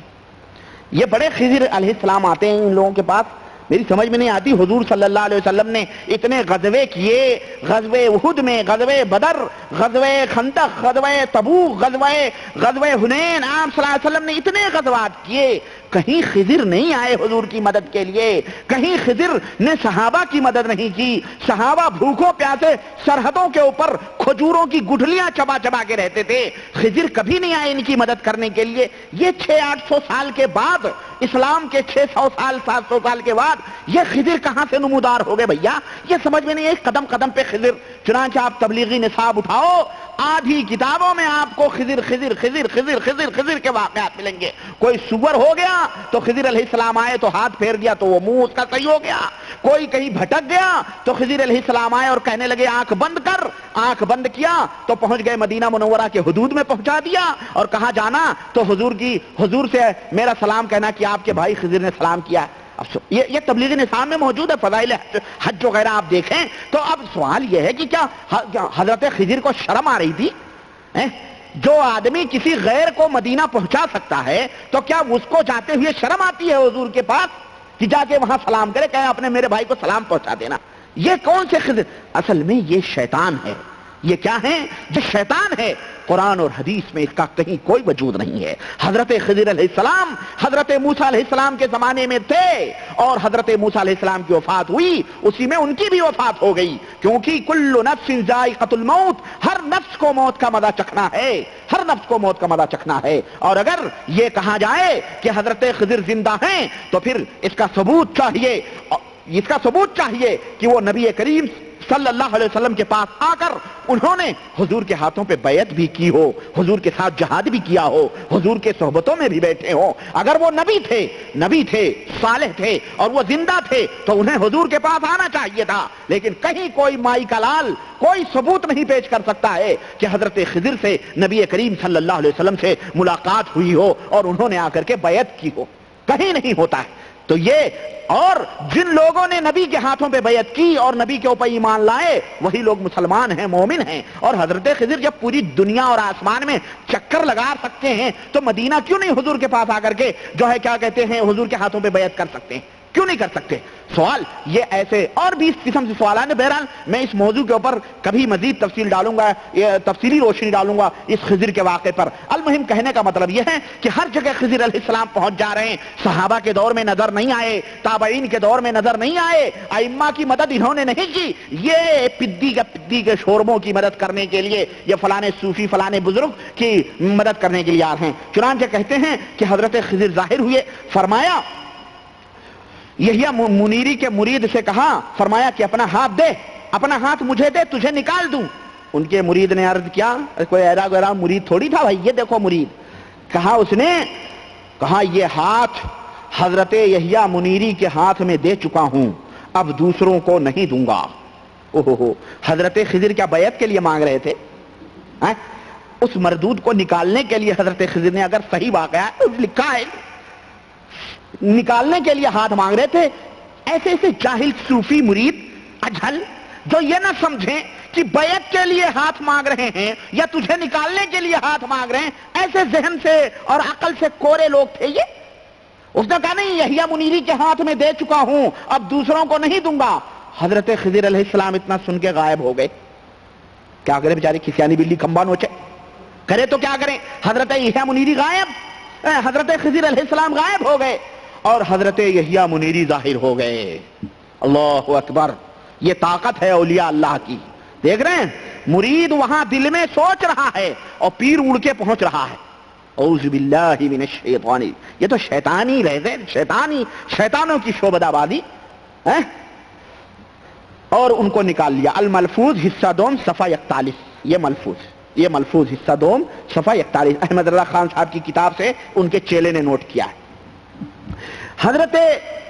یہ بڑے خضر علیہ السلام آتے ہیں ان لوگوں کے پاس, میری سمجھ میں نہیں آتی. حضور صلی اللہ علیہ وسلم نے اتنے غزوے کیے, غزوے احد میں, غزوے بدر, غزوے خندق, غزوے تبوک, غزوے حنین, آپ صلی اللہ علیہ وسلم نے اتنے غزوات کیے, کہیں خضر نہیں آئے حضور کی مدد کے لیے, کہیں خضر نے صحابہ کی مدد نہیں کی. صحابہ بھوکوں پیاسے سرحدوں کے اوپر کھجوروں کی گٹھلیاں چبا چبا کے رہتے تھے, خضر کبھی نہیں آئے ان کی مدد کرنے کے لیے. یہ 600-800 سال کے بعد, اسلام کے 600 سال 700 سال کے بعد یہ خضر کہاں سے نمودار ہو گئے بھیا؟ یہ سمجھ میں نہیں ہے. قدم قدم پہ خضر. چنانچہ آپ تبلیغی نصاب اٹھاؤ, آدھی کتابوں میں آپ کو خضر خضر خضر خضر خضر خضر کے واقعات ملیں گے. کوئی سور ہو گیا تو خضر علیہ السلام آئے تو ہاتھ پھیر دیا تو وہ منہ اس کا صحیح ہو گیا. کوئی کہیں بھٹک گیا تو خضر علیہ السلام آئے اور کہنے لگے آنکھ بند کر, آنکھ بند کیا تو پہنچ گئے مدینہ منورہ کے حدود میں پہنچا دیا. اور کہاں جانا تو حضور سے میرا سلام کہنا کہ آپ کے بھائی خضر نے سلام کیا. یہ تبلیغی نصاب میں موجود ہے, فضائل حج وغیرہ آپ دیکھیں. تو اب سوال یہ ہے کہ کیا حضرت خضر کو شرم آ رہی تھی؟ جو آدمی کسی غیر کو مدینہ پہنچا سکتا ہے تو کیا اس کو جاتے ہوئے شرم آتی ہے حضور کے پاس کہ جا کے وہاں سلام کرے, کہے اپنے میرے بھائی کو سلام پہنچا دینا؟ یہ کون سے خضر؟ اصل میں یہ شیطان ہے. یہ کیا ہے؟ جو شیطان ہے. قرآن اور حدیث میں اس کا کہیں کوئی وجود نہیں ہے. حضرت خضر علیہ السلام حضرت موسیٰ علیہ السلام کے زمانے میں تھے, اور حضرت موسیٰ علیہ السلام کی وفات ہوئی, اسی میں ان کی بھی وفات ہو گئی, کیونکہ کل نفس ذائقۃ الموت, ہر نفس کو موت کا مزہ چکھنا ہے, ہر نفس کو موت کا مزہ چکھنا ہے. اور اگر یہ کہا جائے کہ حضرت خضر زندہ ہیں تو پھر اس کا ثبوت چاہیے کہ وہ نبی کریم صلی اللہ علیہ وسلم کے پاس آ کر انہوں نے حضور کے ہاتھوں پہ بیعت بھی کی ہو، حضور کے ساتھ جہاد بھی کیا ہو، حضور کے صحبتوں میں بھی بیٹھے ہو، اگر وہ نبی تھے صالح تھے اور وہ زندہ تھے تو انہیں حضور کے پاس آنا چاہیے تھا، لیکن کہیں کوئی مائی کا لال کوئی ثبوت نہیں پیش کر سکتا ہے کہ حضرت خضر سے نبی کریم صلی اللہ علیہ وسلم سے ملاقات ہوئی ہو اور انہوں نے آ کر کے بیعت کی ہو، کہیں نہیں ہوتا ہے۔ تو یہ اور جن لوگوں نے نبی کے ہاتھوں پہ بیعت کی اور نبی کے اوپر ایمان لائے وہی لوگ مسلمان ہیں، مومن ہیں۔ اور حضرت خضر جب پوری دنیا اور آسمان میں چکر لگا سکتے ہیں تو مدینہ کیوں نہیں حضور کے پاس آ کر کے جو ہے کیا کہتے ہیں حضور کے ہاتھوں پہ بیعت کر سکتے ہیں؟ کیوں نہیں کر سکتے؟ سوال یہ ایسے اور بھی اس قسم سے سوالات ہیں۔ بہرحال میں اس موضوع کے اوپر کبھی مزید تفصیلی روشنی ڈالوں گا اس خضر کے واقعے پر۔ المہم کہنے کا مطلب یہ ہے کہ ہر جگہ خضر علیہ السلام پہنچ جا رہے ہیں، صحابہ کے دور میں نظر نہیں آئے، تابعین کے دور میں نظر نہیں آئے، ائمہ کی مدد انہوں نے نہیں کی، یہ پدی کے شوربوں کی مدد کرنے کے لیے یہ فلانے صوفی فلانے بزرگ کی مدد کرنے کے لیے آ رہے ہیں۔ چنانچہ کہتے ہیں کہ حضرت خضر ظاہر ہوئے، فرمایا یحییٰ منیری کے مرید سے کہا، فرمایا کہ اپنا ہاتھ دے، اپنا ہاتھ مجھے دے، تجھے نکال دوں۔ ان کے مرید نے عرض کیا، کوئی ایرا گیرا مرید تھوڑی تھا بھائی، یہ دیکھو مرید، کہا اس نے کہا یہ ہاتھ حضرت یحییٰ منیری کے ہاتھ میں دے چکا ہوں، اب دوسروں کو نہیں دوں گا۔ اوہو، حضرت خضر کیا بیعت کے لیے مانگ رہے تھے؟ اس مردود کو نکالنے کے لیے حضرت خضر نے، اگر صحیح واقعہ لکھا ہے، نکالنے کے لیے ہاتھ مانگ رہے تھے۔ ایسے ایسے جاہل صوفی مرید اجہل جو یہ نہ سمجھیں کہ بیعت کے لیے ہاتھ مانگ رہے ہیں یا تجھے نکالنے کے لیے ہاتھ مانگ رہے ہیں، ایسے ذہن سے اور عقل سے کورے لوگ تھے یہ۔ اس نے کہا نہیں، یحییٰ منیری کے ہاتھ میں دے چکا ہوں، اب دوسروں کو نہیں دوں گا۔ حضرت خضر علیہ السلام اتنا سن کے غائب ہو گئے۔ کیا کرے بیچاری کھسیانی بلی کھمبا نوچے، کرے تو کیا کریں؟ حضرت یحییٰ منیری غائب، حضرت خضر علیہ السلام غائب ہو گئے اور حضرت یحییٰ منیری ظاہر ہو گئے۔ اللہ اکبر، یہ طاقت ہے اولیاء اللہ کی۔ دیکھ رہے ہیں، مرید وہاں دل میں سوچ رہا ہے اور پیر اڑ کے پہنچ رہا ہے۔ اعوذ باللہ من الشیطان، یہ تو شیطانی لہجے، شیطانوں کی شعبدہ بازی ہے۔ اور ان کو نکال لیا۔ الملفوظ حصہ دوم صفحہ 41، یہ ملفوظ حصہ دوم صفحہ 41 احمد رضا خان صاحب کی کتاب سے ان کے چیلے نے نوٹ کیا ہے۔ حضرت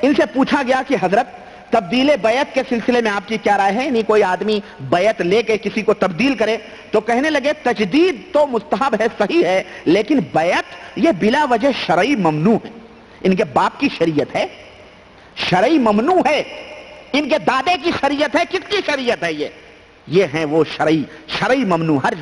ان سے پوچھا گیا کہ حضرت تبدیل بیعت کے سلسلے میں آپ کی کیا رائے ہے؟ نہیں کوئی آدمی بیعت لے کے کسی کو تبدیل کرے تو کہنے لگے تجدید تو مستحب ہے، صحیح ہے، لیکن بیعت یہ بلا وجہ شرعی ممنوع ہے۔ ان کے باپ کی شریعت ہے، شرعی ممنوع ہے، ان کے دادے کی شریعت ہے، کس کی شریعت ہے؟ یہ ہیں وہ شرعی ممنوع۔ ہر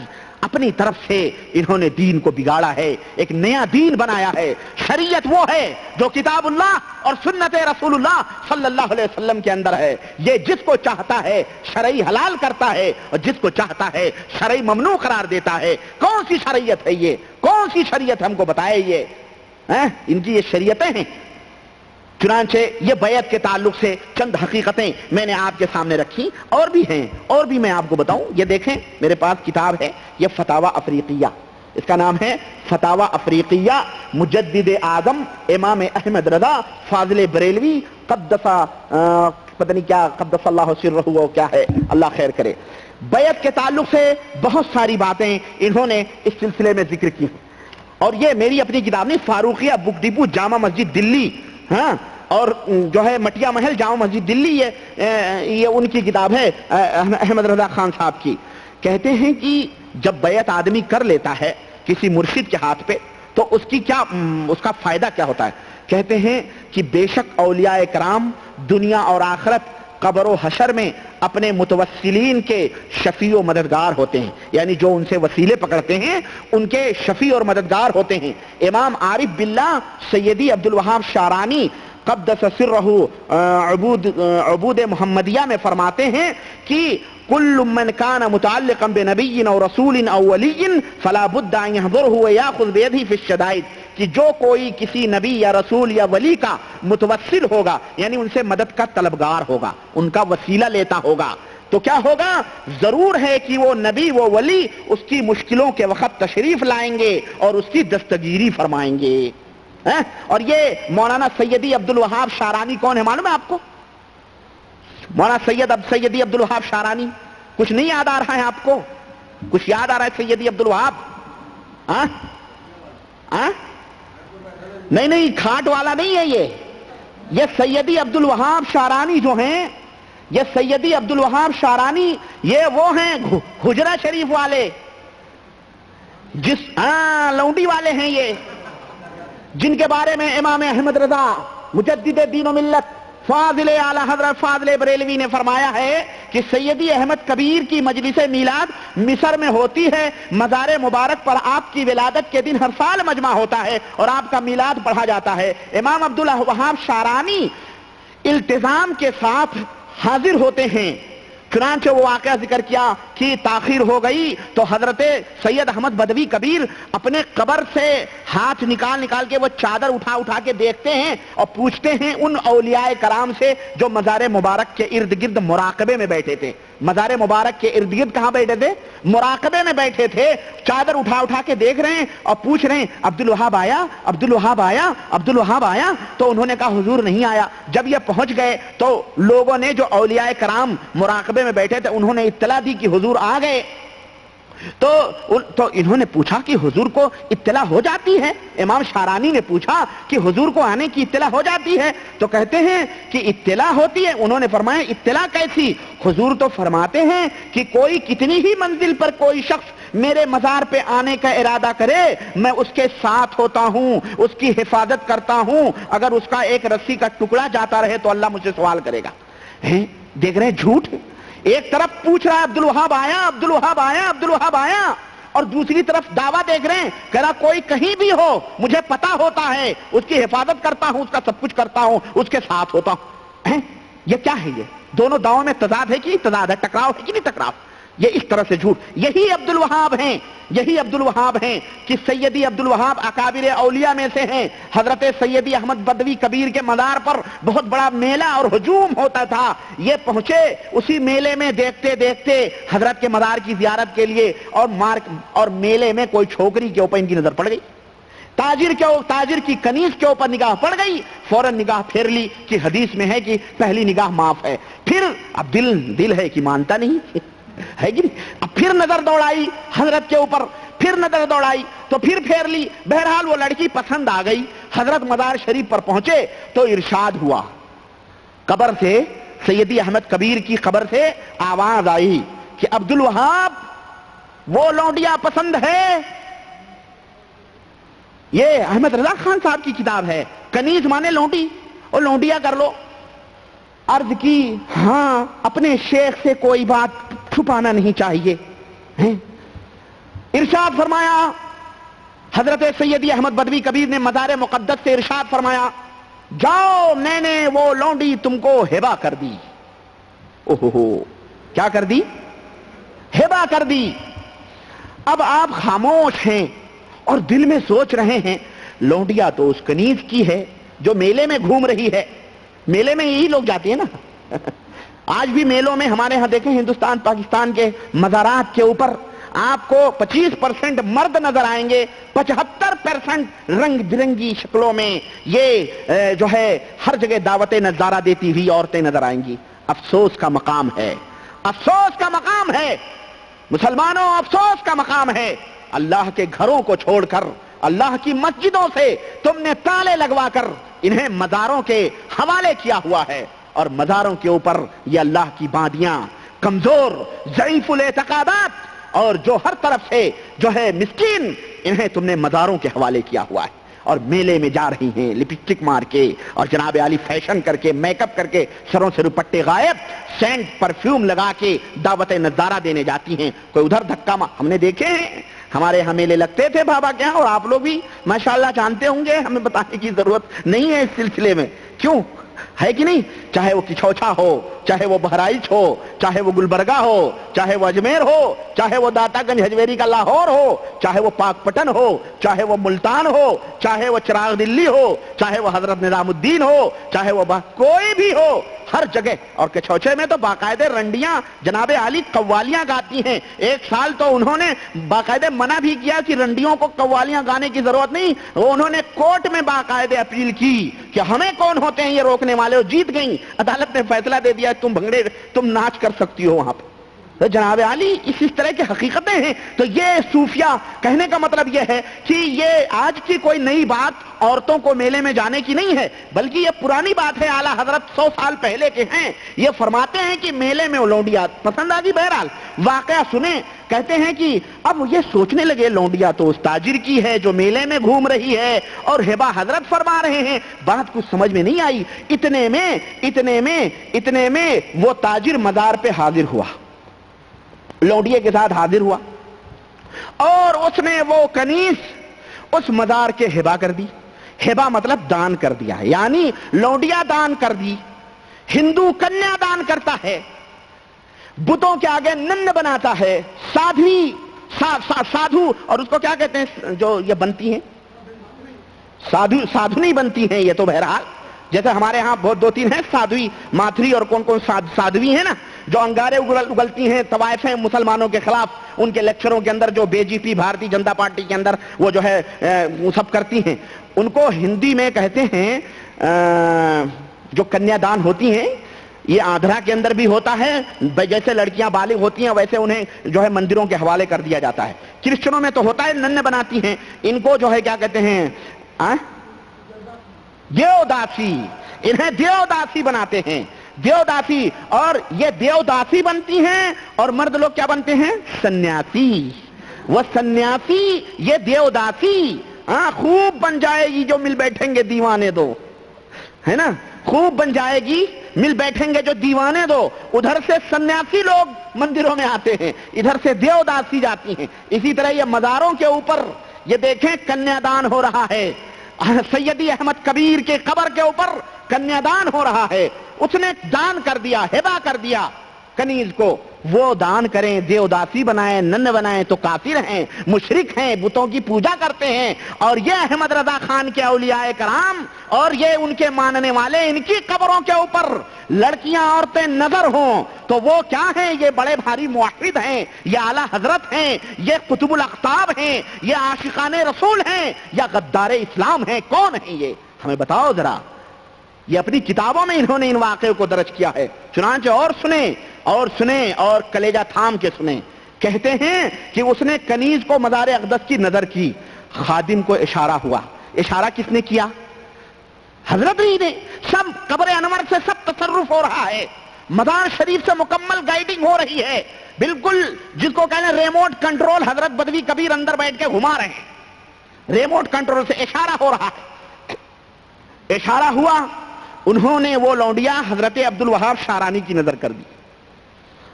اپنی طرف سے انہوں نے دین کو بگاڑا ہے، ایک نیا دین بنایا ہے۔ شریعت وہ ہے جو کتاب اللہ اور سنت رسول اللہ صلی اللہ علیہ وسلم کے اندر ہے۔ یہ جس کو چاہتا ہے شرعی حلال کرتا ہے اور جس کو چاہتا ہے شرعی ممنوع قرار دیتا ہے۔ کون سی شریعت ہے یہ؟ کون سی شریعت ہم کو بتائے؟ یہ ان کی یہ شریعتیں ہیں۔ چنانچہ یہ بیعت کے تعلق سے چند حقیقتیں میں نے آپ کے سامنے رکھی، اور بھی ہیں، اور بھی میں آپ کو بتاؤں۔ یہ دیکھیں میرے پاس کتاب ہے، یہ فتاوی افریقیہ، اس کا نام ہے فتاوی افریقیہ، مجدد اعظم امام احمد رضا فاضل بریلوی پتہ نہیں کیا قدس اللہ سرہ وہ کیا ہے، اللہ خیر کرے۔ بیعت کے تعلق سے بہت ساری باتیں انہوں نے اس سلسلے میں ذکر کی، اور یہ میری اپنی کتاب نہیں، فاروقیہ بک ڈپو جامع مسجد دلی، اور جو ہے مٹیا محل جامع مسجد دلی، یہ ان کی کتاب ہے احمد رضا خان صاحب کی۔ کہتے ہیں کہ جب بیعت آدمی کر لیتا ہے کسی مرشد کے ہاتھ پہ تو اس کا فائدہ کیا ہوتا ہے؟ کہتے ہیں کہ بے شک اولیاء کرام دنیا اور آخرت قبر و حشر میں اپنے متوسلین کے شفیع و مددگار ہوتے ہیں، یعنی جو ان سے وسیلے پکڑتے ہیں ان کے شفیع اور مددگار ہوتے ہیں۔ امام عارف باللہ سیدی عبدالوہاب شارانی قدس سرہ عبود محمدیہ میں فرماتے ہیں کہ کل من کان متعلقا بنبی او رسول او ولی فلا بد ان يحضره وياخذ بيده في الشدائد، کہ جو کوئی کسی نبی یا رسول یا ولی کا متوسل ہوگا، یعنی ان سے مدد کا طلبگار ہوگا، ان کا وسیلہ لیتا ہوگا، تو کیا ہوگا؟ ضرور ہے کہ وہ نبی وہ ولی اس کی مشکلوں کے وقت تشریف لائیں گے اور اس کی دستگیری فرمائیں گے۔ اور یہ مولانا سیدی عبدالوہاب شارانی کون ہے معلوم ہے آپ کو؟ مولانا سیدی عبد الوہاب شارانی، کچھ نہیں یاد آ رہا ہے آپ کو؟ کچھ یاد آ رہا ہے سیدی عبد الوہاب؟ نہیں کھاٹ والا نہیں ہے یہ سیدی عبد الوہاب شارانی جو ہیں، یہ سیدی عبد الوہاب شارانی یہ وہ ہیں حجرہ شریف والے، لونڈی والے ہیں یہ، جن کے بارے میں امام احمد رضا مجدد دین و ملت فاضل اعلی حضرت فاضل بریلوی نے فرمایا ہے کہ سیدی احمد کبیر کی مجلس میلاد مصر میں ہوتی ہے، مزار مبارک پر آپ کی ولادت کے دن ہر سال مجمع ہوتا ہے اور آپ کا میلاد پڑھا جاتا ہے۔ امام عبد الوہاب شارانی التزام کے ساتھ حاضر ہوتے ہیں، چنانچہ وہ واقعہ ذکر کیا کہ تاخیر ہو گئی تو حضرت سید احمد بدوی کبیر اپنے قبر سے ہاتھ نکال کے وہ چادر اٹھا کے دیکھتے ہیں اور پوچھتے ہیں ان اولیاء کرام سے جو مزار مبارک کے ارد گرد مراقبے میں بیٹھے تھے۔ مزار مبارک کے ارد گرد کہاں بیٹھے تھے؟ مراقبے میں بیٹھے تھے، چادر اٹھا کے دیکھ رہے ہیں اور پوچھ رہے ہیں عبد الوہاب آیا، عبد الوہاب آیا، عبد الوہاب آیا؟ تو انہوں نے کہا حضور نہیں آیا۔ جب یہ پہنچ گئے تو لوگوں نے جو اولیاء کرام مراقبے میں بیٹھے تھے انہوں نے اطلاع دی کہ حضور آ گئے۔ تو انہوں نے پوچھا کہ حضور کو اطلاع ہو جاتی ہے؟ امام شارانی نے پوچھا کہ حضور کو آنے کی اطلاع ہو جاتی ہے؟ تو کہتے ہیں کہ اطلاع ہوتی ہے۔ انہوں نے فرمایا اطلاع کیسی؟ حضور تو فرماتے ہیں کہ کوئی کتنی ہی منزل پر کوئی شخص میرے مزار پہ آنے کا ارادہ کرے میں اس کے ساتھ ہوتا ہوں، اس کی حفاظت کرتا ہوں، اگر اس کا ایک رسی کا ٹکڑا جاتا رہے تو اللہ مجھ سے سوال کرے گا۔ دیکھ رہے ہیں جھوٹ، ایک طرف پوچھ رہا ہے عبد الوہاب آیا، عبد الوہاب آیا، عبد الوہاب آیا، اور دوسری طرف دعویٰ دیکھ رہے ہیں کہہ رہا کوئی کہیں بھی ہو مجھے پتا ہوتا ہے، اس کی حفاظت کرتا ہوں، اس کا سب کچھ کرتا ہوں، اس کے ساتھ ہوتا ہوں۔ یہ کیا ہے؟ یہ دونوں دعووں میں تضاد ہے کہ نہیں تضاد ہے؟ ٹکراؤ ہے کہ نہیں ٹکراؤ؟ یہ اس طرح سے جھوٹ۔ یہی عبد الوہاب ہیں، یہی عبد الوہاب ہیں کہ سیدی عبد الوہاب اکابر اولیاء میں سے ہیں۔ حضرت سیدی احمد بدوی کبیر کے مزار پر بہت بڑا میلہ اور ہجوم ہوتا تھا، یہ پہنچے اسی میلے میں دیکھتے دیکھتے حضرت کے مزار کی زیارت کے لیے، اور میلے میں کوئی چھوکری کے اوپر ان کی نظر پڑ گئی، تاجر کی کنیز کے اوپر نگاہ پڑ گئی، فوراً نگاہ پھیر لی کہ حدیث میں ہے کہ پہلی نگاہ معاف ہے۔ پھر اب دل ہے کہ مانتا نہیں ہے کہ نہیں، اب پھر نظر دوڑائی حضرت کے اوپر، پھر نظر دوڑائی تو پھر پھیر لی، بہرحال وہ لڑکی پسند آ گئی۔ حضرت مزار شریف پر پہنچے تو ارشاد ہوا، قبر سے سیدی احمد کبیر کی قبر سے آواز آئی کہ عبد الوہاب وہ لونڈیا پسند ہے؟ یہ احمد رضا خان صاحب کی کتاب ہے، کنیز مانے لونڈی، اور لونڈیا کر لو۔ عرض کی ہاں اپنے شیخ سے کوئی بات چھپانا نہیں چاہیے۔ ارشاد فرمایا حضرت سیدی احمد بدوی کبیر نے مزار مقدس سے ارشاد فرمایا جاؤ میں نے وہ لونڈی تم کو ہبہ کر دی۔ کیا کر دی؟ ہبہ کر دی۔ اب آپ خاموش ہیں اور دل میں سوچ رہے ہیں لونڈیا تو اس کنیز کی ہے جو میلے میں گھوم رہی ہے، میلے میں یہی لوگ جاتے ہیں نا، آج بھی میلوں میں ہمارے ہاں دیکھیں ہندوستان پاکستان کے مزارات کے اوپر آپ کو 25% مرد نظر آئیں گے، 75% رنگ برنگی شکلوں میں یہ جو ہے ہر جگہ دعوت نظارہ دیتی ہوئی عورتیں نظر آئیں گی۔ افسوس کا مقام ہے، افسوس کا مقام ہے مسلمانوں، افسوس کا مقام ہے، اللہ کے گھروں کو چھوڑ کر اللہ کی مسجدوں سے تم نے تالے لگوا کر انہیں مزاروں کے حوالے کیا ہوا ہے، اور مزاروں کے اوپر یہ اللہ کی باندیاں کمزور ضعیف الاعتقادات اور جو ہر طرف سے جو ہے مسکین، انہیں تم نے مزاروں کے حوالے کیا ہوا ہے، اور میلے میں جا رہی ہیں لپسٹک مار کے اور جناب عالی فیشن کر کے، میک اپ کر کے، سروں سے دوپٹے غائب، سینٹ پرفیوم لگا کے دعوت نظارہ دینے جاتی ہیں۔ کوئی ادھر دھکا ہم نے دیکھے ہیں، ہمارے یہاں میلے لگتے تھے بابا کے یہاں، اور آپ لوگ بھی ماشاءاللہ جانتے ہوں گے، ہمیں بتانے کی ضرورت نہیں ہے اس سلسلے میں، کیوں ہے کہ نہیں؟ چاہے وہ کچھوچا ہو، چاہے وہ بہرائچ ہو، چاہے وہ گلبرگہ ہو، چاہے وہ اجمیر ہو، چاہے وہ داتا گنج حجویری کا لاہور ہو، چاہے وہ پاک پٹن ہو، چاہے وہ ملتان ہو، چاہے وہ چراغ دلی ہو، چاہے وہ حضرت نظام الدین ہو، چاہے وہ کوئی بھی ہو، ہر جگہ۔ اور کچھوچے میں تو باقاعدہ رنڈیاں جناب عالی قوالیاں گاتی ہیں۔ ایک سال تو انہوں نے باقاعدہ منع بھی کیا کہ رنڈیوں کو قوالیاں گانے کی ضرورت نہیں، انہوں نے کورٹ میں باقاعدہ اپیل کی کہ ہمیں کون ہوتے ہیں یہ روکنے والے، اور جیت گئیں۔ عدالت نے فیصلہ دے دیا تم بھنگڑے تم ناچ کر سکتی ہو وہاں پہ. تو جناب عالی اس طرح کی حقیقتیں ہیں. تو یہ صوفیہ کہنے کا مطلب یہ ہے کہ یہ آج کی کوئی نئی بات عورتوں کو میلے میں جانے کی نہیں ہے، بلکہ یہ پرانی بات ہے. اعلیٰ حضرت 100 سال پہلے کے ہیں. یہ فرماتے ہیں کہ میلے میں لونڈیا پسند آ گئی. بہرحال واقعہ سنیں. کہتے ہیں کہ اب یہ سوچنے لگے لونڈیا تو اس تاجر کی ہے جو میلے میں گھوم رہی ہے اور ہبہ حضرت فرما رہے ہیں. بات کچھ سمجھ میں نہیں آئی. اتنے میں وہ تاجر مزار پہ حاضر ہوا، لونڈیے کے ساتھ حاضر ہوا، اور اس نے وہ کنیز اس مزار کے ہبہ کر دی. ہبہ مطلب دان کر دیا ہے، یعنی لونڈیا دان کر دی. ہندو کنیا دان کرتا ہے، بتوں کے آگے نن بناتا ہے. سادھو اور اس کو کیا کہتے ہیں جو یہ بنتی ہیں، سادھو نہیں بنتی ہیں یہ تو. بہرحال جیسے ہمارے ہاں بہت 2-3 ہیں سادھوی ماتھری اور کون سادھوی ہیں نا، جو انگارے اگلتی ہیں طوائفیں مسلمانوں کے خلاف. ان کے لیکچروں کے اندر جو بی جے پی بھارتی جنتا پارٹی کے اندر وہ جو ہے وہ سب کرتی ہیں، ان کو ہندی میں کہتے ہیں جو کنیا دان ہوتی ہیں. یہ آندھرا کے اندر بھی ہوتا ہے، جیسے لڑکیاں بالغ ہوتی ہیں ویسے انہیں جو ہے مندروں کے حوالے کر دیا جاتا ہے. کرسچنوں میں تو ہوتا ہے نن بناتی ہیں. ان کو جو ہے کیا کہتے ہیں دیوداسی. انہیں دیوداسی بناتے ہیں، دیوداسی. اور یہ دیوداسی بنتی ہیں اور مرد لوگ کیا بنتے ہیں، سنیاسی. وہ سنیاسی یہ دیوداسی خوب بن جائے گی جو مل بیٹھیں گے دیوانے دو، ہے نا. خوب بن جائے گی مل بیٹھیں گے جو دیوانے دو. ادھر سے سنیاسی لوگ مندروں میں آتے ہیں، ادھر سے دیوداسی جاتی ہیں. اسی طرح یہ مزاروں کے اوپر یہ دیکھیں کنیا دان ہو رہا ہے. سیدی احمد کبیر کے قبر کے اوپر کنیا دان ہو رہا ہے. اس نے دان کر دیا، ہبہ کر دیا کنیز کو. وہ دان کریں، دیوداسی بنائیں، نن بنائیں تو کافر ہیں، مشرک ہیں، بتوں کی پوجا کرتے ہیں. اور یہ احمد رضا خان کے اولیاء کرام اور یہ ان کے ماننے والے، ان کی قبروں کے اوپر لڑکیاں عورتیں نظر ہوں تو وہ کیا ہیں، یہ بڑے بھاری موحد ہیں، یہ اعلیٰ حضرت ہیں، یہ قطب الاقطاب ہیں، یہ عاشقان رسول ہیں یا غدار اسلام ہیں؟ کون ہیں یہ؟ ہمیں بتاؤ ذرا. یہ اپنی کتابوں میں انہوں نے ان واقعوں کو درج کیا ہے. چنانچہ اور سنیں اور کلیجہ تھام کے سنیں. کہتے ہیں کہ اس نے کنیز کو مزار اقدس کی نظر کی. خادم کو اشارہ ہوا. اشارہ کس نے کیا؟ حضرت ہی نے. سب قبر انور سے سب تصرف ہو رہا ہے، مزار شریف سے مکمل گائیڈنگ ہو رہی ہے. بالکل جس کو کہنے ریموٹ کنٹرول حضرت بدوی کبیر اندر بیٹھ کے گھما رہے ہیں. ریموٹ کنٹرول سے اشارہ ہو رہا ہے. اشارہ ہوا، انہوں نے وہ لونڈیا حضرت عبدالوہاب شارانی کی نظر کر دی.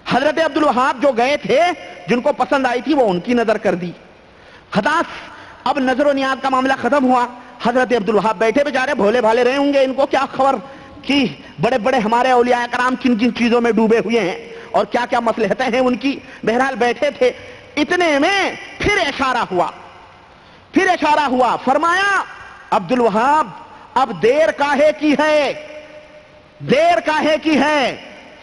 حضرت عبدالوہاب جو گئے تھے جن کو پسند آئی تھی وہ ان کی نظر کر دی. خلاص اب نظر و نیاز کا معاملہ ختم ہوا. حضرت عبدالوہاب بیٹھے بیچارے بھولے بھالے رہے ہوں گے، ان کو کیا خبر کہ بڑے بڑے ہمارے اولیاء کرام کن کن چیزوں میں ڈوبے ہوئے ہیں اور کیا کیا مصلحتیں ہیں ان کی. بہرحال بیٹھے تھے. اتنے میں پھر اشارہ ہوا. فرمایا عبدالوہاب اب دیر کاہے کی ہے،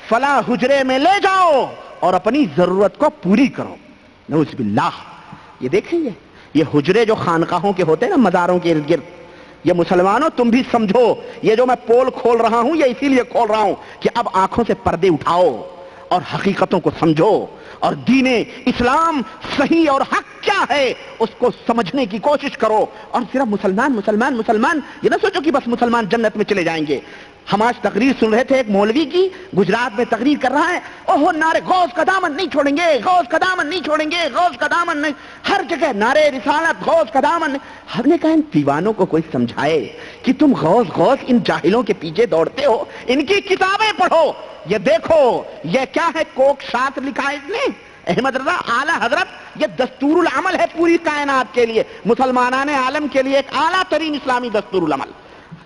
فلاں حجرے میں لے جاؤ اور اپنی ضرورت کو پوری کرو. نعوذ باللہ. یہ دیکھیں یہ حجرے جو خانقاہوں کے ہوتے ہیں نا مزاروں کے ارد گرد، یہ مسلمانوں تم بھی سمجھو. یہ جو میں پول کھول رہا ہوں یہ اسی لیے کھول رہا ہوں کہ اب آنکھوں سے پردے اٹھاؤ اور حقیقتوں کو سمجھو اور دین اسلام صحیح اور حق کیا ہے اس کو سمجھنے کی کوشش کرو. اور صرف مسلمان یہ نہ سوچو کہ بس مسلمان جنت میں چلے جائیں گے. ہم آج تقریر سن رہے تھے ایک مولوی کی، گجرات میں تقریر کر رہا ہے. اوہو نعرے غوث کا دامن نہیں چھوڑیں گے، غوث کا دامن نہیں چھوڑیں گے، غوث کا دامن نہیں. ہر جگہ نعرے رسالت، غوث کا دامن. ہم نے کہا ان دیوانوں کو کوئی سمجھائے کہ تم غوث ان جاہلوں کے پیچھے دوڑتے ہو. ان کی کتابیں پڑھو. یہ دیکھو یہ کیا ہے، کوک شاط لکھا ہے اس نے احمد رضا اعلیٰ حضرت. یہ دستور العمل ہے پوری کائنات کے لیے، مسلمانان عالم کے لیے ایک اعلیٰ ترین اسلامی دستور العمل.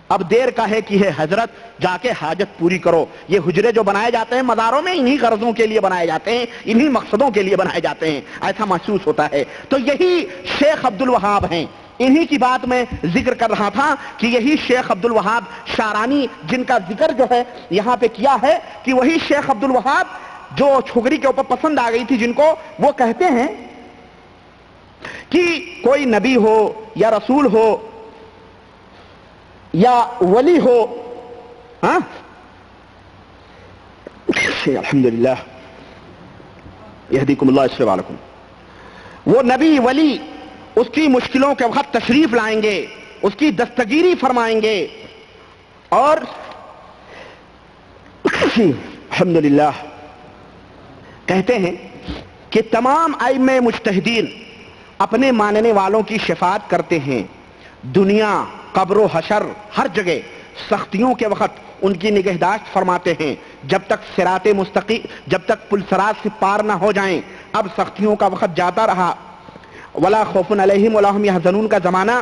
اب دیر کاہے کی ہے حضرت، جا کے حاجت پوری کرو. یہ حجرے جو بنائے جاتے ہیں مزاروں میں انہی غرضوں کے لیے بنائے جاتے ہیں، انہی مقصدوں کے لیے بنائے جاتے ہیں، ایسا محسوس ہوتا ہے. تو یہی شیخ عبدالوہاب ہیں. انہی کی بات میں ذکر کر رہا تھا کہ یہی شیخ عبدالوہاب شارانی جن کا ذکر جو ہے یہاں پہ کیا ہے کہ وہی شیخ عبدالوہاب جو چھوکری کے اوپر پسند آ گئی تھی جن کو، وہ کہتے ہیں کہ کوئی نبی ہو یا رسول ہو یا ولی ہو الحمدللہ یہدیکم اللہ یصلح بالکم. وہ نبی ولی اس کی مشکلوں کے وقت تشریف لائیں گے, اس کی دستگیری فرمائیں گے, اور الحمدللہ کہتے ہیں کہ تمام ائمہ مجتہدین اپنے ماننے والوں کی شفاعت کرتے ہیں. دنیا, قبر و حشر, ہر جگہ سختیوں کے وقت ان کی نگہداشت فرماتے ہیں. جب تک صراط مستقیم, جب تک پل صراط سے پار نہ ہو جائیں. اب سختیوں کا وقت جاتا رہا. ولا خوف علیہم ولا ہم یحزنون کا زمانہ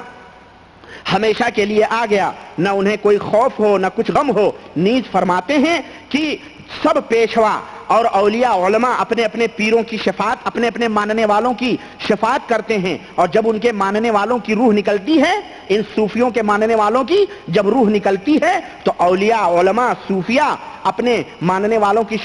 ہمیشہ کے لیے آ گیا. نہ انہیں کوئی خوف ہو نہ کچھ غم ہو. نیز فرماتے ہیں کہ سب پیشوا اور اولیاء علماء اپنے اپنے پیروں کی شفاعت, اپنے اپنے ماننے والوں کی شفاعت کرتے ہیں. اور جب ان کے ماننے والوں کی روح نکلتی ہے, ان صوفیوں کے ماننے والوں کی جب روح نکلتی ہے تو اولیاء علماء صوفیاء اپنے ماننے والوں کی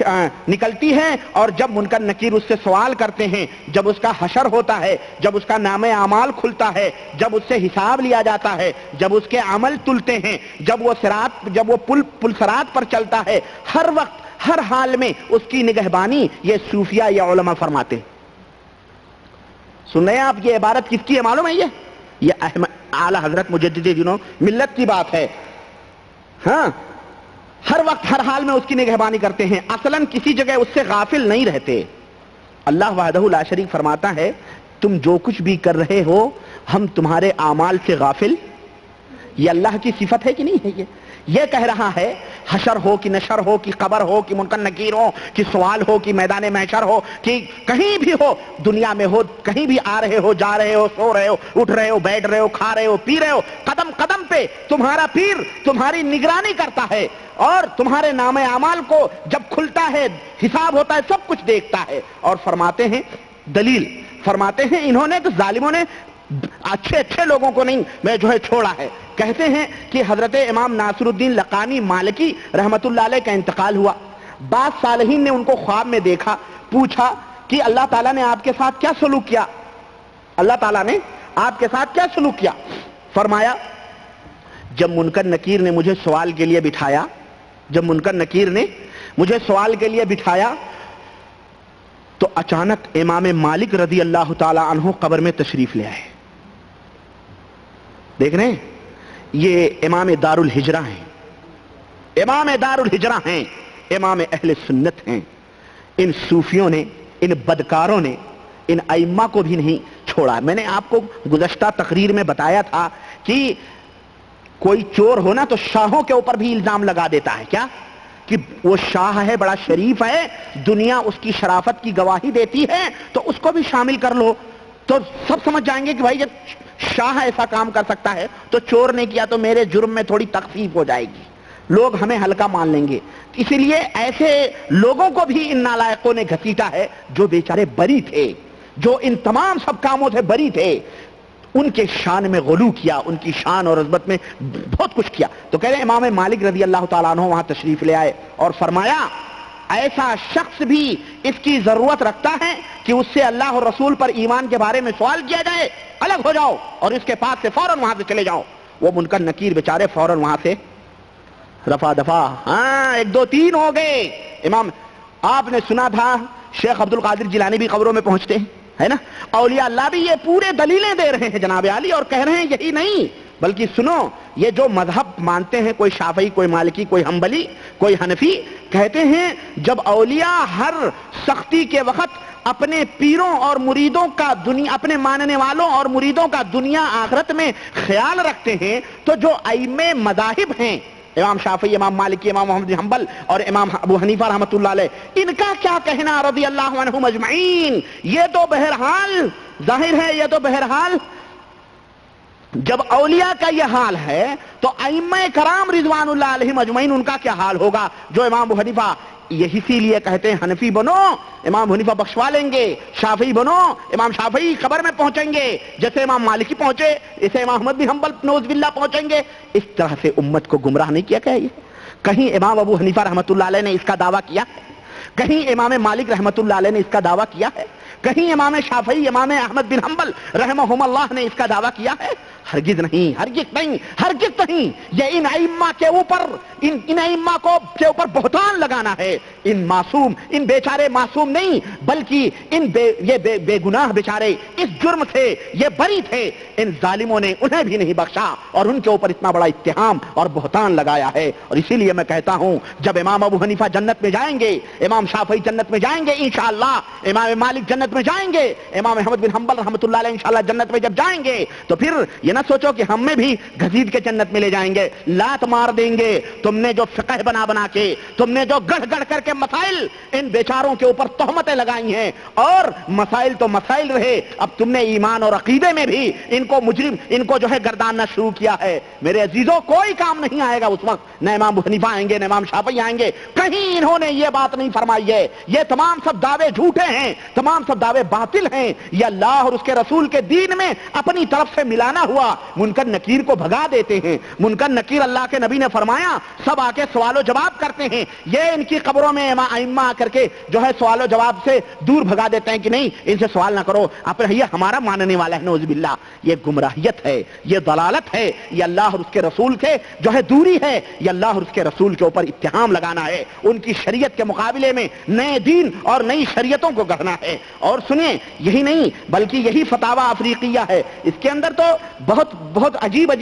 نکلتی ہے. اور جب منکر نکیر اس سے سوال کرتے ہیں, جب اس کا حشر ہوتا ہے, جب اس کا نام اعمال کھلتا ہے, جب اس سے حساب لیا جاتا ہے, جب اس کے عمل تلتے ہیں, جب وہ پل صراط پر چلتا ہے, ہر وقت ہر حال میں اس کی نگہبانی یہ صوفیاء یا علماء فرماتے ہیں. سن رہے ہیں آپ؟ یہ عبارت کس کی ہے معلوم ہے؟ یہ اعلی حضرت مجدد دینوں ملت کی بات ہے. ہاں, ہر وقت ہر حال میں اس کی نگہبانی کرتے ہیں. اصلاً کسی جگہ اس سے غافل نہیں رہتے. اللہ وحدہ لا شریک فرماتا ہے تم جو کچھ بھی کر رہے ہو ہم تمہارے اعمال سے غافل. یہ اللہ کی صفت ہے کہ نہیں ہے؟ یہ کہہ رہا ہے حشر ہو کہ نشر ہو کہ قبر ہو کہ منکر نکیر ہو کہ سوال ہو کہ میدان محشر ہو کہ کہیں بھی ہو, دنیا میں ہو, کہیں بھی آ رہے ہو, جا رہے ہو, سو رہے ہو, اٹھ رہے ہو, بیٹھ رہے ہو, کھا رہے ہو, پی رہے ہو, قدم قدم پہ تمہارا پیر تمہاری نگرانی کرتا ہے اور تمہارے نام اعمال کو جب کھلتا ہے, حساب ہوتا ہے, سب کچھ دیکھتا ہے. اور فرماتے ہیں دلیل فرماتے ہیں انہوں نے تو ظالموں نے اچھے لوگوں کو نہیں میں جو ہے چھوڑا ہے. کہتے ہیں کہ حضرت امام ناصر الدین لقانی مالکی رحمت اللہ علیہ کا انتقال ہوا. بعض صالحین نے ان کو خواب میں دیکھا, پوچھا کہ اللہ تعالیٰ نے آپ کے ساتھ کیا سلوک کیا, اللہ تعالیٰ نے آپ کے ساتھ کیا سلوک کیا؟ فرمایا جب منکر نکیر نے مجھے سوال کے لیے بٹھایا, جب منکر نکیر نے مجھے سوال کے لیے بٹھایا تو اچانک امام مالک رضی اللہ تعالی عنہ قبر میں تشریف لے آئے. دیکھ رہے ہیں, یہ امام دار الہجرہ ہیں, امام دار الہجرہ ہیں, امام اہل سنت ہیں. ان صوفیوں نے, ان بدکاروں نے ان ائمہ کو بھی نہیں چھوڑا. میں نے آپ کو گزشتہ تقریر میں بتایا تھا کہ کوئی چور ہونا تو شاہوں کے اوپر بھی الزام لگا دیتا ہے. کیا کہ وہ شاہ ہے, بڑا شریف ہے, دنیا اس کی شرافت کی گواہی دیتی ہے, تو اس کو بھی شامل کر لو. تو سب سمجھ جائیں گے کہ بھائی جب شاہ ایسا کام کر سکتا ہے تو چور نے کیا تو میرے جرم میں تھوڑی تخفیف ہو جائے گی, لوگ ہمیں ہلکا مان لیں گے. اسی لیے ایسے لوگوں کو بھی ان نالائقوں نے گھسیٹا ہے جو بیچارے بری تھے, جو ان تمام سب کاموں سے بری تھے. ان کے شان میں غلو کیا, ان کی شان اور عظمت میں بہت کچھ کیا. تو کہہ رہے ہیں امام مالک رضی اللہ تعالیٰ عنہ وہاں تشریف لے آئے اور فرمایا ایسا شخص بھی اس کی ضرورت رکھتا ہے کہ اس سے اللہ اور رسول پر ایمان کے بارے میں سوال کیا جائے, الگ ہو جاؤ اور اس کے پاس سے فوراً وہاں سے چلے جاؤ. وہ منکر نکیر بیچارے فوراً وہاں سے رفع دفع, ہاں 1 2 3 ہو گئے. امام آپ نے سنا تھا شیخ عبد القادر جیلانی بھی قبروں میں پہنچتے ہیں, ہے نا, اولیاء اللہ بھی یہ پورے دلیلیں دے رہے ہیں جناب عالی, اور کہہ رہے ہیں یہی نہیں بلکہ سنو یہ جو مذہب مانتے ہیں, کوئی شافعی, کوئی مالکی, کوئی حنبلی, کوئی حنفی, کہتے ہیں جب اولیاء ہر سختی کے وقت اپنے پیروں اور مریدوں کا دنیا, اپنے ماننے والوں اور مریدوں کا دنیا آخرت میں خیال رکھتے ہیں, تو جو ائمہ مذاہب ہیں امام شافعی, امام مالکی, امام محمد بن حنبل اور امام ابو حنیفہ رحمۃ اللہ علیہ, ان کا کیا کہنا رضی اللہ عنہم اجمعین. یہ تو بہرحال ظاہر ہے, یہ تو بہرحال جب اولیاء کا یہ حال ہے تو ائمہ کرام رضوان اللہ علیہم اجمعین ان کا کیا حال ہوگا. جو امام ابو حنیفہ, اسی لیے کہتے ہیں حنفی بنو امام حنیفہ بخشوا لیں گے, شافعی بنو امام شافعی قبر میں پہنچیں گے, جیسے امام مالکی پہنچے اسے امام احمد بن حنبل نعوذ باللہ پہنچیں گے. اس طرح سے امت کو گمراہ نہیں کیا کہ کہیں امام ابو حنیفہ رحمۃ اللہ علیہ نے اس کا دعویٰ کیا ہے, کہیں امام مالک رحمۃ اللہ علیہ نے اس کا دعویٰ کیا ہے, کہیں امام شافعی, امام احمد بن حنبل رحمہم اللہ نے اس کا دعویٰ کیا ہے. ہرگز نہیں، ہرگز نہیں، ہرگز نہیں۔ یہ ان ائمہ کے اوپر، ان ائمہ کے اوپر بہتان لگانا ہے۔ ان بیچارے معصوم نہیں، بلکہ یہ بے گناہ بیچارے اس جرم سے یہ بری تھے، ان ظالموں نے انہیں بھی نہیں بخشا اور ان کے اوپر اتنا بڑا اتہام اور بہتان لگایا ہے۔ اور اسی لیے میں کہتا ہوں جب امام ابو حنیفہ جنت میں جائیں گے، امام شافعی جنت میں جائیں گے انشاءاللہ، امام مالک جنت میں جائیں گے، امام احمد بن حنبل رحمۃ اللہ علیہ انشاءاللہ جنت میں جب جائیں گے تو پھر یہ نہ سوچو کہ ہم میں بھی گھسیٹ کے جنت میں لے جائیں گے، لات مار دیں گے۔ تم نے جو فقہ بنا کے، تم نے جو گڑھ گڑھ کر کے مسائل ان بیچاروں کے اوپر تہمتیں لگائی ہیں، اور مسائل تو مسائل رہے، اب تم نے ایمان اور عقیدے میں بھی ان کو مجرم، ان کو جو ہے گرداننا شروع کیا ہے۔ میرے عزیزوں کوئی کام نہیں آئے گا اس وقت، نہ امام ابو حنیفہ آئیں گے نہ امام شافعی آئیں گے، کہیں انہوں نے یہ بات نہیں فرمائی ہے۔ یہ تمام سب دعوے جھوٹے ہیں، تمام سب دعوے باطل ہیں، یہ اللہ اور اس کے رسول کے دین میں اپنی طرف سے ملانا ہوا۔ منکر نکیر کو بھگا دیتے ہیں، منکر نکیر اللہ کے نبی نے فرمایا سب آ کے سوال و جواب کرتے ہیں، یہ ان کی قبروں میں ائمہ آ کر کے جو ہے سوال و جواب سے دور بھگا دیتے ہیں کہ نہیں ان سے سوال نہ کرو، آپ یہ ہمارا ماننے والا ہے۔ نعوذ باللہ، یہ گمراہیت ہے، یہ ضلالت ہے، یہ اللہ اور اس کے رسول سے جو ہے دوری ہے، یہ اللہ اور اس کے رسول کے اوپر اتہام لگانا ہے، ان کی شریعت کے مقابلے میں نئے دین اور نئی شریعتوں کو گڑھنا ہے۔ اور سنیں، یہی نہیں بلکہ یہی فتاوی افریقیہ ہے، اس کے اندر تو بہت بہت عجیب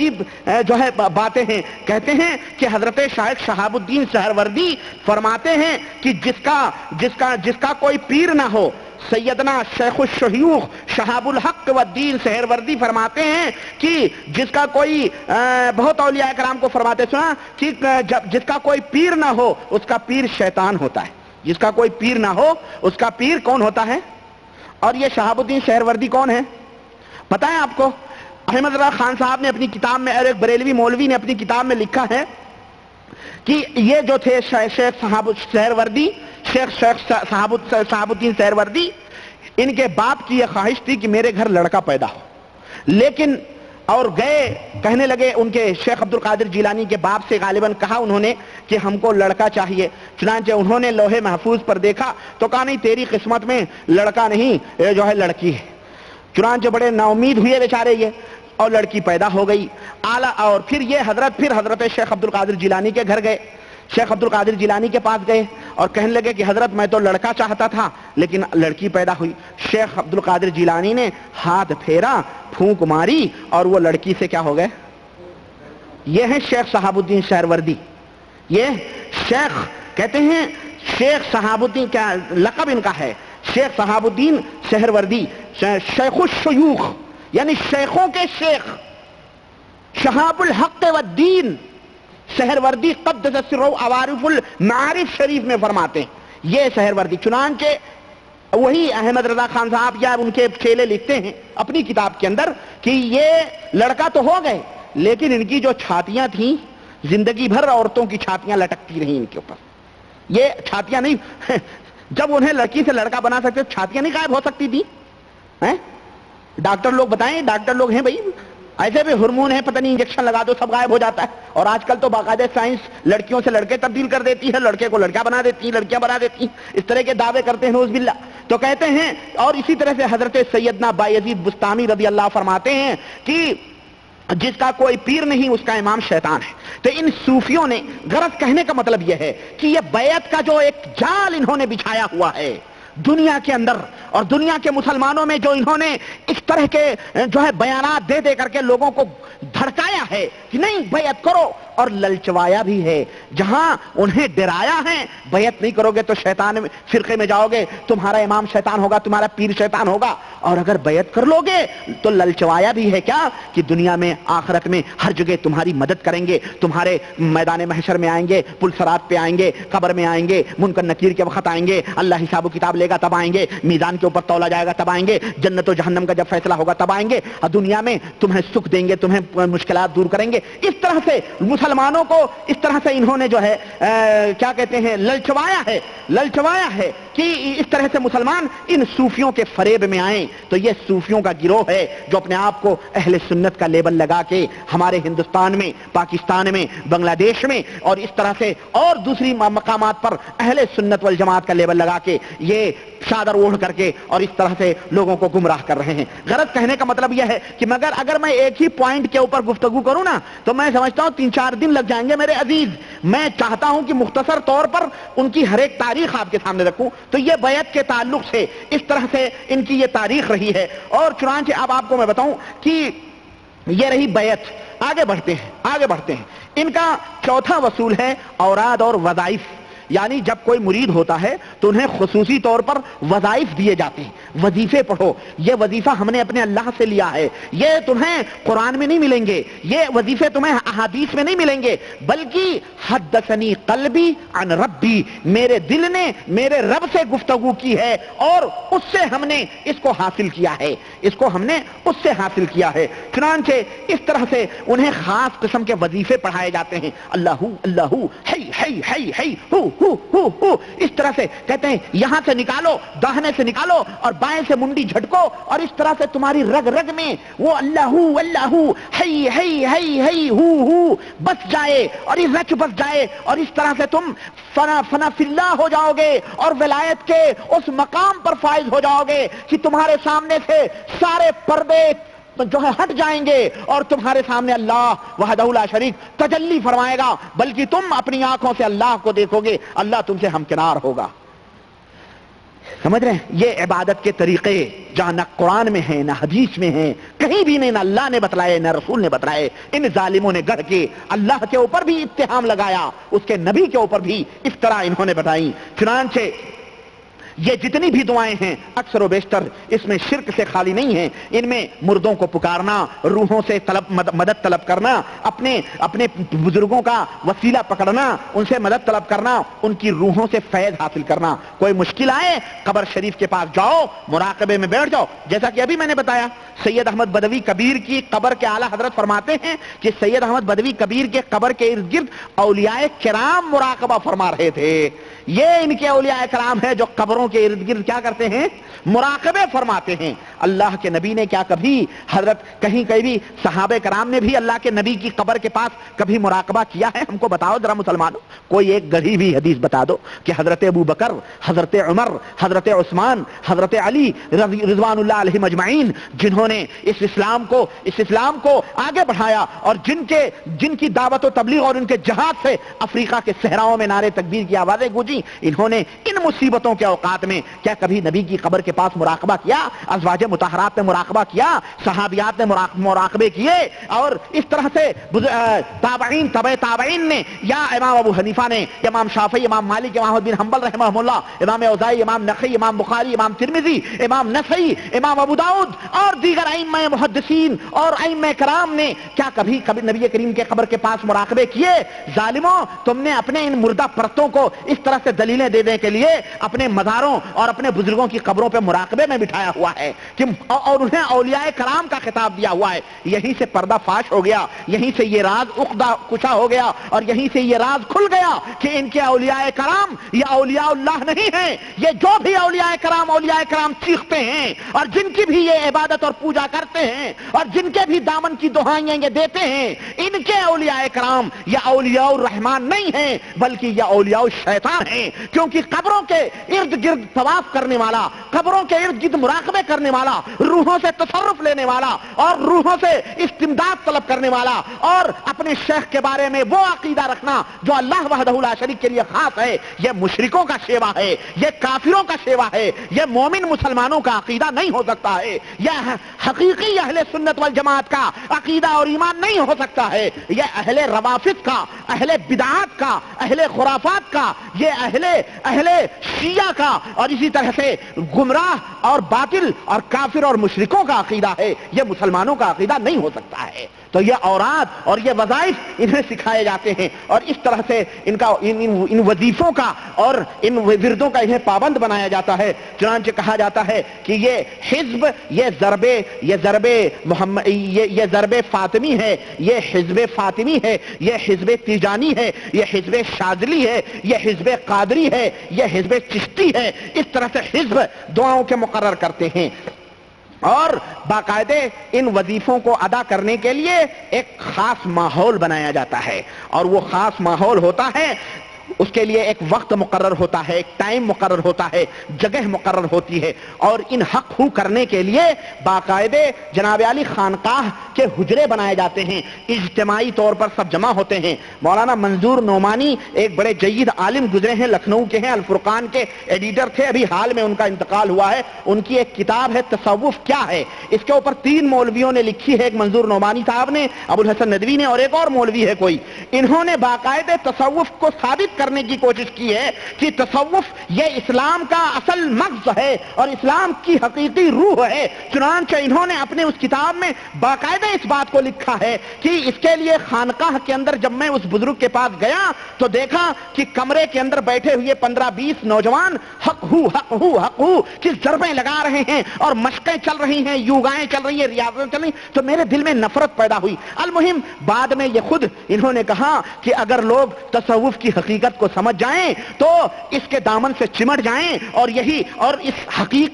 جو ہے باتیں ہیں۔ کہتے ہیں کہ حضرت شیخ شہاب الدین سہروردی فرماتے ہیں کہ جس کا کوئی پیر نہ ہو، سیدنا شیخ الشیوخ شہاب الحق والدین سہروردی فرماتے ہیں کہ جس کا کوئی بہت اولیاء کرام کو فرماتے سنا کہ جس کا کوئی پیر نہ ہو اس کا پیر شیطان ہوتا ہے، جس کا کوئی پیر نہ ہو اس کا پیر کون ہوتا ہے؟ اور یہ شہاب الدین سہروردی کون ہے پتہ ہے آپ کو؟ احمد رضا خان صاحب نے اپنی کتاب میں، اور ایک بریلوی مولوی نے اپنی کتاب میں لکھا ہے کہ یہ جو تھے شیخ صحاب الدین سہروردی، ان کے باپ کی یہ خواہش تھی کہ میرے گھر لڑکا پیدا ہو، لیکن اور گئے کہنے لگے، ان کے شیخ عبد القادر جیلانی کے باپ سے غالباً کہا انہوں نے کہ ہم کو لڑکا چاہیے، چنانچہ انہوں نے لوح محفوظ پر دیکھا تو کہا نہیں تیری قسمت میں لڑکا نہیں، یہ جو ہے لڑکی ہے۔ چنانچہ بڑے نا امید ہوئے بیچارے یہ، اور لڑکی پیدا ہو گئی۔ اور پھر حضرت شیخ عبد القادر جیلانی کے گھر گئے، شیخ عبد القادر جیلانی کے پاس گئے اور کہنے لگے کہ حضرت میں تو لڑکا چاہتا تھا لیکن لڑکی پیدا ہوئی۔ شیخ عبد القادر جیلانی نے ہاتھ پھیرا، پھونک ماری اور وہ لڑکی سے کیا ہو گئے؟ یہ ہیں شیخ شہاب الدین سہروردی۔ یہ شیخ کہتے ہیں، شیخ شہاب الدین کیا لقب ان کا ہے؟ شیخ شہاب الدین سہروردی، شیخ الشیوخ یعنی شیخوں کے شیخ، شہاب الحق والدین سہروردی قدس سرہ عوارف المعارف شریف میں فرماتے ہیں یہ سہروردی۔ چنانچہ وہی احمد رضا خان صاحب یا ان کے چیلے لکھتے ہیں اپنی کتاب کے اندر کہ یہ لڑکا تو ہو گئے لیکن ان کی جو چھاتیاں تھیں زندگی بھر عورتوں کی چھاتیاں لٹکتی رہیں ان کے اوپر۔ یہ چھاتیاں نہیں جب انہیں لڑکی سے لڑکا بنا سکتے چھاتیاں نہیں غائب ہو سکتی تھی؟ ڈاکٹر لوگ بتائیں، ڈاکٹر لوگ ہیں بھائی، ایسے بھی ہارمون ہے، پتہ نہیں انجیکشن لگا دو سب غائب ہو جاتا ہے۔ اور آج کل تو باقاعدہ سائنس لڑکیوں سے لڑکے تبدیل کر دیتی ہے، لڑکے کو لڑکا بنا دیتی ہے، لڑکیاں بنا دیتی ہیں، اس طرح کے دعوے کرتے ہیں نعوذ باللہ۔ تو کہتے ہیں، اور اسی طرح سے حضرت سیدنا بایزید بستامی رضی اللہ فرماتے ہیں کہ جس کا کوئی پیر نہیں اس کا امام شیطان ہے۔ تو ان صوفیوں نے، غرض کہنے کا مطلب یہ ہے کہ یہ بیعت کا جو ایک جال انہوں نے بچھایا ہوا ہے دنیا کے اندر، اور دنیا کے مسلمانوں میں جو انہوں نے اس طرح کے جو ہے بیانات دے کر کے لوگوں کو دھڑکایا ہے کہ نہیں بیعت کرو، اور للچوایا بھی ہے، جہاں انہیں ڈرایا ہے بیعت نہیں کرو گے تو شیطان فرقے میں جاؤ گے، تمہارا امام شیطان ہوگا، تمہارا پیر شیطان ہوگا، اور اگر بیعت کر لو گے تو للچوایا بھی ہے کیا کہ دنیا میں آخرت میں ہر جگہ تمہاری مدد کریں گے، تمہارے میدان محشر میں آئیں گے، پل صراط پہ آئیں گے، قبر میں آئیں گے، منکر نکیر کے وقت آئیں گے، اللہ حساب و کتاب لے گا تب آئیں گے، میزان کے اوپر تولا جائے گا تب آئیں گے، جنت و جہنم کا جب فیصلہ ہوگا تب آئیں گے، اور دنیا میں تمہیں سکھ دیں گے، تمہیں مشکلات دور کریں گے۔ اس طرح سے مسلمانوں کو اس طرح سے انہوں نے جو ہے کیا کہتے ہیں للچوایا ہے کہ اس طرح سے مسلمان ان صوفیوں کے فریب میں آئیں، تو یہ صوفیوں کا گروہ ہے جو اپنے آپ کو اہل سنت کا لیبل لگا کے ہمارے ہندوستان میں، پاکستان میں، بنگلہ دیش میں اور اس طرح سے اور دوسری مقامات پر اہل سنت والجماعت کا لیبل لگا کے یہ چادر اوڑھ کر کے اور اس طرح سے لوگوں کو گمراہ کر رہے ہیں۔ غرض کہنے کا مطلب یہ ہے کہ مگر اگر میں ایک ہی پوائنٹ کے اوپر گفتگو کروں نا تو میں سمجھتا ہوں 3-4 دن لگ جائیں گے میرے عزیز۔ میں چاہتا ہوں کہ مختصر طور پر ان کی ہر ایک تاریخ آپ کے سامنے رکھوں۔ تو یہ بیعت کے تعلق سے اس طرح سے ان کی یہ تاریخ رہی ہے، اور چنانچہ اب آپ کو میں بتاؤں کہ یہ رہی بیعت۔ آگے بڑھتے ہیں۔ ان کا چوتھا وصول ہے اوراد اور وظائف، یعنی جب کوئی مرید ہوتا ہے تو انہیں خصوصی طور پر وظائف دیے جاتے ہیں، وظیفے پڑھو، یہ وظیفہ ہم نے اپنے اللہ سے لیا ہے، یہ تمہیں قرآن میں نہیں ملیں گے، یہ وظیفے تمہیں احادیث میں نہیں ملیں گے، بلکہ حدثنی قلبی عن ربی، میرے دل نے میرے رب سے گفتگو کی ہے اور اس سے ہم نے اس کو حاصل کیا ہے، چنانچہ اس طرح سے انہیں خاص قسم کے وظیفے پڑھائے جاتے ہیں۔ اللہ اللہ ہی ہی ہی ہی ہو اس طرح سے کہتے ہیں یہاں سے نکالو، داہنے سے نکالو اور بائیں سے منڈی جھٹکو، اور اس طرح سے تمہاری رگ رگ میں وہ اللہ اللہ ہی ہی ہی ہی ہو بس جائے اور یہ رچ بس جائے، اور اس طرح سے تم فنا فی اللہ ہو جاؤ گے اور ولایت کے اس مقام پر فائز ہو جاؤ گے کہ تمہارے سامنے سے سارے پردے جو ہے ہٹ جائیں گے اور تمہارے سامنے اللہ وحدہ لا شریک تجلی فرمائے گا، بلکہ تم اپنی آنکھوں سے اللہ کو دیکھو گے، اللہ تم سے ہمکنار ہوگا۔ سمجھ رہے ہیں؟ یہ عبادت کے طریقے جہاں نہ قرآن میں ہیں، نہ حدیث میں ہیں، کہیں بھی نہیں، نہ اللہ نے بتلائے نہ رسول نے بتلائے، ان ظالموں نے گڑھ کے اللہ کے اوپر بھی اتہام لگایا، اس کے نبی کے اوپر بھی افترا انہوں نے بتائی۔ چنانچہ یہ جتنی بھی دعائیں ہیں اکثر و بیشتر اس میں شرک سے خالی نہیں ہیں، ان میں مردوں کو پکارنا، روحوں سے مدد طلب کرنا، اپنے بزرگوں کا وسیلہ پکڑنا، ان سے مدد طلب کرنا، ان کی روحوں سے فیض حاصل کرنا۔ کوئی مشکل آئے قبر شریف کے پاس جاؤ، مراقبے میں بیٹھ جاؤ، جیسا کہ ابھی میں نے بتایا سید احمد بدوی کبیر کی قبر کے اعلیٰ حضرت فرماتے ہیں کہ سید احمد بدوی کبیر کے قبر کے ارد گرد اولیاء کرام مراقبہ فرما رہے تھے۔ یہ ان کے اولیاء کرام ہیں جو قبروں کے ارد گرد کیا کرتے ہیں؟ مراقبے فرماتے ہیں۔ اللہ کے نبی نے کیا کبھی حضرت کہیں بھی صحابہ کرام نے بھی اللہ کے نبی کی قبر کے پاس کبھی مراقبہ کیا ہے؟ ہم کو بتاؤ ذرا مسلمانوں، کوئی ایک گڑھی بھی حدیث بتا دو کہ حضرت ابو بکر، حضرت عمر، حضرت عثمان، حضرت علی رضوان اللہ علیہم اجمعین، جنہوں نے اس اسلام کو آگے بڑھایا اور جن کی دعوت و تبلیغ اور ان کے جہاد سے افریقہ کے صحراؤں میں نعرے تکبیر کی آوازیں گونجی، انہوں نے ان مصیبتوں کے اوقات میں کیا کبھی نبی کی قبر کے پاس مراقبہ کیا؟ ازواج مطہرات نے مراقبہ کیا، صحابیات نے مراقبے کیے، اور اس طرح سے تابعین تبع تابعین نے، یا امام ابو حنیفہ نے، امام شافعی، امام مالک، امام بن حنبل رحمہ اللہ، امام اوزاعی، امام نخعی، امام بخاری، امام ترمذی، امام نسائی، امام ابو داؤد اور دیگر ائمہ محدثین اور ائمہ کرام نے کیا کبھی نبی کریم کے قبر کے پاس مراقبے کیے؟ ظالموں، تم نے اپنے ان مردہ پرتوں کو اس طرح سے دلیلیں دینے کے لیے اپنے مزاروں اور اپنے بزرگوں کی قبروں پہ مراقبے میں بٹھایا ہوا ہے اور انہیں اولیاء کرام کا خطاب دیا ہوا ہے۔ یہیں سے پردہ فاش ہو گیا، یہیں سے یہ راز عقدہ کشا ہو گیا، اور یہیں سے یہ راز کھل گیا کہ ان کے اولیاء کرام یہ اولیاء اللہ نہیں ہیں۔ یہ جو بھی اولیاء کرام چیختے ہیں اور جن کی بھی یہ عبادت اور پوجا کرتے ہیں اور جن کے بھی دامن کی دعائیں یہ دیتے ہیں، ان کے اولیاء کرام یہ اولیاء الرحمن نہیں ہیں بلکہ یہ اولیاء الشیطان ہیں، کیونکہ قبروں کے ارد گرد طواف کرنے والا، قبروں کے ارد گرد مراقبے کرنے والا، روحوں سے تصرف لینے والا اور روحوں سے استمداد طلب کرنے والا اور اپنے شیخ کے بارے میں وہ عقیدہ رکھنا جو اللہ وحدہ لا شریک کے لیے خاص ہے، یہ مشرکوں کا شیوا ہے، یہ کافروں کا شیوا ہے، یہ مومن مسلمانوں کا عقیدہ نہیں ہو سکتا ہے، یہ حقیقی اہل سنت والجماعت کا عقیدہ اور ایمان نہیں ہو سکتا ہے، یہ اہل روافض کا، اہل بدعات کا، اہل خرافات کا، یہ اہل شیعہ کا اور اسی طرح سے گمراہ اور باطل اور کافر اور مشرکوں کا عقیدہ ہے، یہ مسلمانوں کا عقیدہ نہیں ہو سکتا ہے۔ تو یہ اوراد اور یہ وظائف انہیں سکھائے جاتے ہیں، اور اس طرح سے ان وظیفوں کا اور ان وردوں کا انہیں پابند بنایا جاتا ہے۔ چنانچہ کہا جاتا ہے کہ یہ حزب، یہ ضرب فاطمی ہے، یہ حزب فاطمی ہے، یہ حزب تیجانی ہے، یہ حزب شاذلی ہے، یہ حزب قادری ہے، یہ حزب چشتی ہے۔ اس طرح سے حزب دعاؤں کے مقرر کرتے ہیں، اور باقاعدہ ان وظیفوں کو ادا کرنے کے لیے ایک خاص ماحول بنایا جاتا ہے، اور وہ خاص ماحول ہوتا ہے، اس کے لیے ایک وقت مقرر ہوتا ہے، ایک ٹائم مقرر ہوتا ہے، جگہ مقرر ہوتی ہے، اور ان حق ہو کرنے کے لیے باقاعدہ جناب عالی خانقاہ کے حجرے بنائے جاتے ہیں، اجتماعی طور پر سب جمع ہوتے ہیں۔ مولانا منظور نعمانی ایک بڑے جید عالم گزرے ہیں، لکھنؤ کے ہیں، الفرقان کے ایڈیٹر تھے، ابھی حال میں ان کا انتقال ہوا ہے۔ ان کی ایک کتاب ہے تصوف کیا ہے، اس کے اوپر 3 مولویوں نے لکھی ہے، ایک منظور نعمانی صاحب نے، ابو الحسن ندوی نے، اور ایک اور مولوی ہے کوئی۔ انہوں نے باقاعدہ تصوف کو ثابت کرنے کی کوشش کی ہے کہ تصوف یہ اسلام کا اصل مغز ہے اور اسلام کی حقیقی روح ہے۔ چنانچہ انہوں نے اپنے اس کتاب میں باقاعدہ اس بات کو لکھا ہے کہ اس کے لیے خانقاہ کے اندر جب میں اس بزرگ کے پاس گیا تو دیکھا کہ کمرے کے اندر بیٹھے ہوئے 15-20 نوجوان حق ہو کی ضربیں لگا رہے ہیں اور مشقیں چل رہی ہیں، یوگائیں چل رہی ہیں، ریاضتیں چل رہی ہیں، تو میرے دل میں نفرت پیدا ہوئی۔ المہم بعد میں یہ خود انہوں نے کہا کہ اگر لوگ تصوف کی حقیقت کو سمجھ جائیں تو اس کے دامن سے چمٹ جائیں اور اس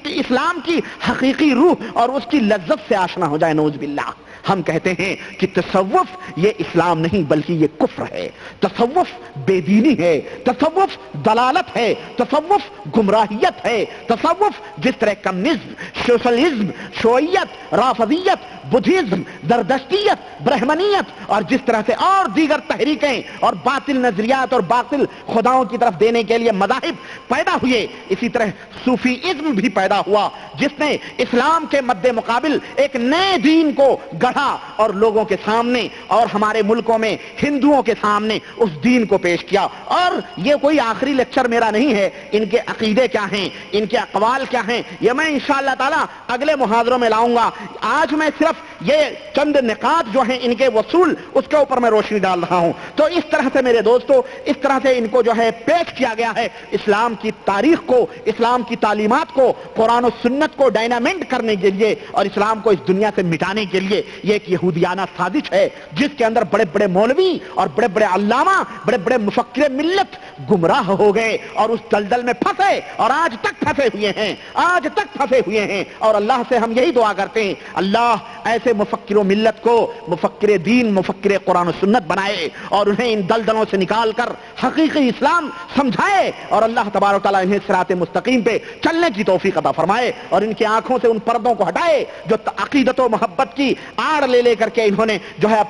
اسلام کی حقیقی روح اور اس کی لذت سے آشنا ہو جائے، نعوذ باللہ۔ ہم کہتے ہیں کہ تصوف یہ اسلام نہیں بلکہ یہ کفر ہے، تصوف بے دینی ہے، تصوف دلالت ہے، تصوف گمراہیت ہے، تصوف جس طرح کمیونزم، سوشلزم، شیوعیت، رافضیت، بدھزم، زردشتیت، برہمنیت اور جس طرح سے اور دیگر تحریکیں اور باطل نظریات اور باطل خداؤں کی طرف دینے کے لیے مذاہب پیدا ہوئے، اسی طرح صوفیزم بھی پیدا ہوا جس نے اسلام کے مد مقابل ایک نئے دین کو گڑھا اور لوگوں کے سامنے اور ہمارے ملکوں میں ہندوؤں کے سامنے اس دین کو پیش کیا۔ اور یہ کوئی آخری لیکچر میرا نہیں ہے، ان کے عقیدے کیا ہیں، ان کے اقوال کیا ہیں، یہ میں انشاءاللہ تعالی اگلے محاضروں میں لاؤں گا۔ آج میں صرف یہ چند نقاط جو ہیں ان کے وصول اس کے اوپر میں روشنی ڈال رہا ہوں۔ تو اس طرح سے میرے دوستو، اس طرح سے ان کو جو ہے پیش کیا گیا ہے، اسلام کی تاریخ کو، اسلام کی تعلیمات کو، قرآن و سنت کو ڈائنامنٹ کرنے کے لیے اور اسلام کو اس دنیا سے مٹانے کے لیے یہ ایک یہودیانہ سازش ہے جس کے اندر بڑے بڑے مولوی اور بڑے بڑے علامہ، بڑے بڑے مفکر ملت گمراہ ہو گئے اور اس دلدل میں پھنسے اور آج تک پھنسے ہوئے ہیں۔ اور اللہ سے ہم یہی دعا کرتے ہیں، اللہ ایسے مفکر و ملت کو مفکر دین، مفکر قرآن و سنت بنائے اور انہیں ان دلدلوں سے نکال کر حقیقی اسلام سمجھائے، اور اللہ تبارک و تعالیٰ انہیں صراط مستقیم پہ چلنے کی توفیق عطا فرمائے اور ان کی آنکھوں سے ان پردوں کو ہٹائے جو عقیدت و محبت کی آڑ لے کر کے انہوں نے جو ہے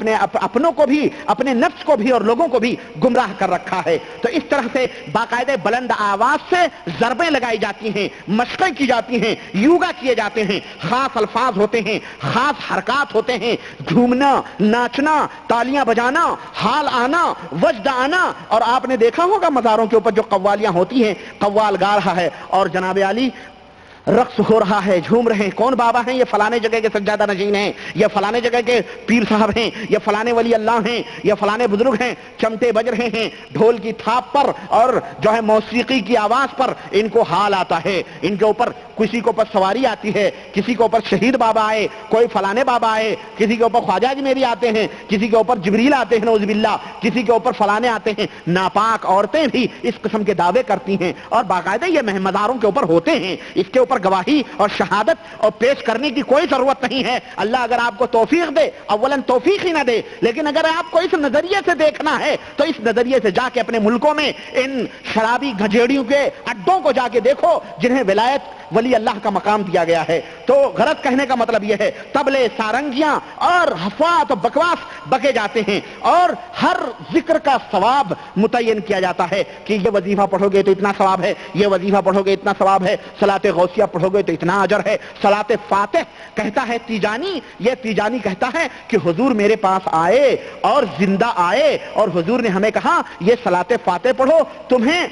اپنوں کو بھی، اپنے نفس کو بھی اور لوگوں کو بھی گمراہ کر رکھا ہے۔ تو اس طرح سے باقاعدہ بلند آواز سے ضربیں لگائی جاتی ہیں، مشقیں کی جاتی ہیں، یوگا کیے جاتے ہیں، خاص الفاظ ہوتے ہیں، خاص حرکات ہوتے ہیں، جھومنا، ناچنا، تالیاں بجانا، حال آنا، وجد آنا، اور آپ نے دیکھا ہوگا مزاروں کے اوپر جو قوالیاں ہوتی ہیں، قوال گا رہا ہے اور جناب عالی رقص ہو رہا ہے، جھوم رہے ہیں، کون بابا ہیں؟ یہ فلانے جگہ کے سجادہ نشین ہیں، یہ فلانے جگہ کے پیر صاحب ہیں، یہ فلانے ولی اللہ ہیں، یہ فلانے بزرگ ہیں، چمٹے بج رہے ہیں، ڈھول کی تھاپ پر اور جو ہے موسیقی کی آواز پر ان کو حال آتا ہے، ان کے اوپر کسی کے اوپر سواری آتی ہے، کسی کے اوپر شہید بابا آئے، کوئی فلانے بابا آئے، کسی کے اوپر خواجہ اجمیری آتے ہیں، کسی کے اوپر جبریل آتے ہیں نعوذ باللہ، کسی کے اوپر فلانے آتے ہیں، ناپاک عورتیں بھی اس قسم کے دعوے کرتی ہیں اور باقاعدہ یہ مزاروں کے اوپر ہوتے ہیں، اس کے اوپر گواہی اور شہادت اور پیش کرنے کی کوئی ضرورت نہیں ہے۔ اللہ اگر آپ کو توفیق دے، اولاً توفیق ہی نہ دے، لیکن اگر آپ کو اس نظریے سے دیکھنا ہے تو اس نظریے سے جا کے اپنے ملکوں میں ان شرابی گھجیڑیوں کے اڈوں کو جا کے دیکھو جنہیں ولایت ولی اللہ کا مقام دیا گیا ہے۔ تو غرض کہنے کا مطلب یہ ہے، طبلے، سارنگیاں اور حفوات و بکواس بکے جاتے ہیں اور ہر ذکر کا ثواب متعین کیا جاتا ہے کہ یہ وظیفہ پڑھو گے تو اتنا ثواب ہے، یہ وظیفہ پڑھو گے اتنا ثواب ہے، صلاۃ غوثیہ پڑھو گے تو اتنا اجر ہے، صلاۃ فاتح کہتا ہے تیجانی، یہ تیجانی کہتا ہے کہ حضور میرے پاس آئے اور زندہ آئے اور حضور نے ہمیں کہا یہ صلاۃ فاتح پڑھو، تمہیں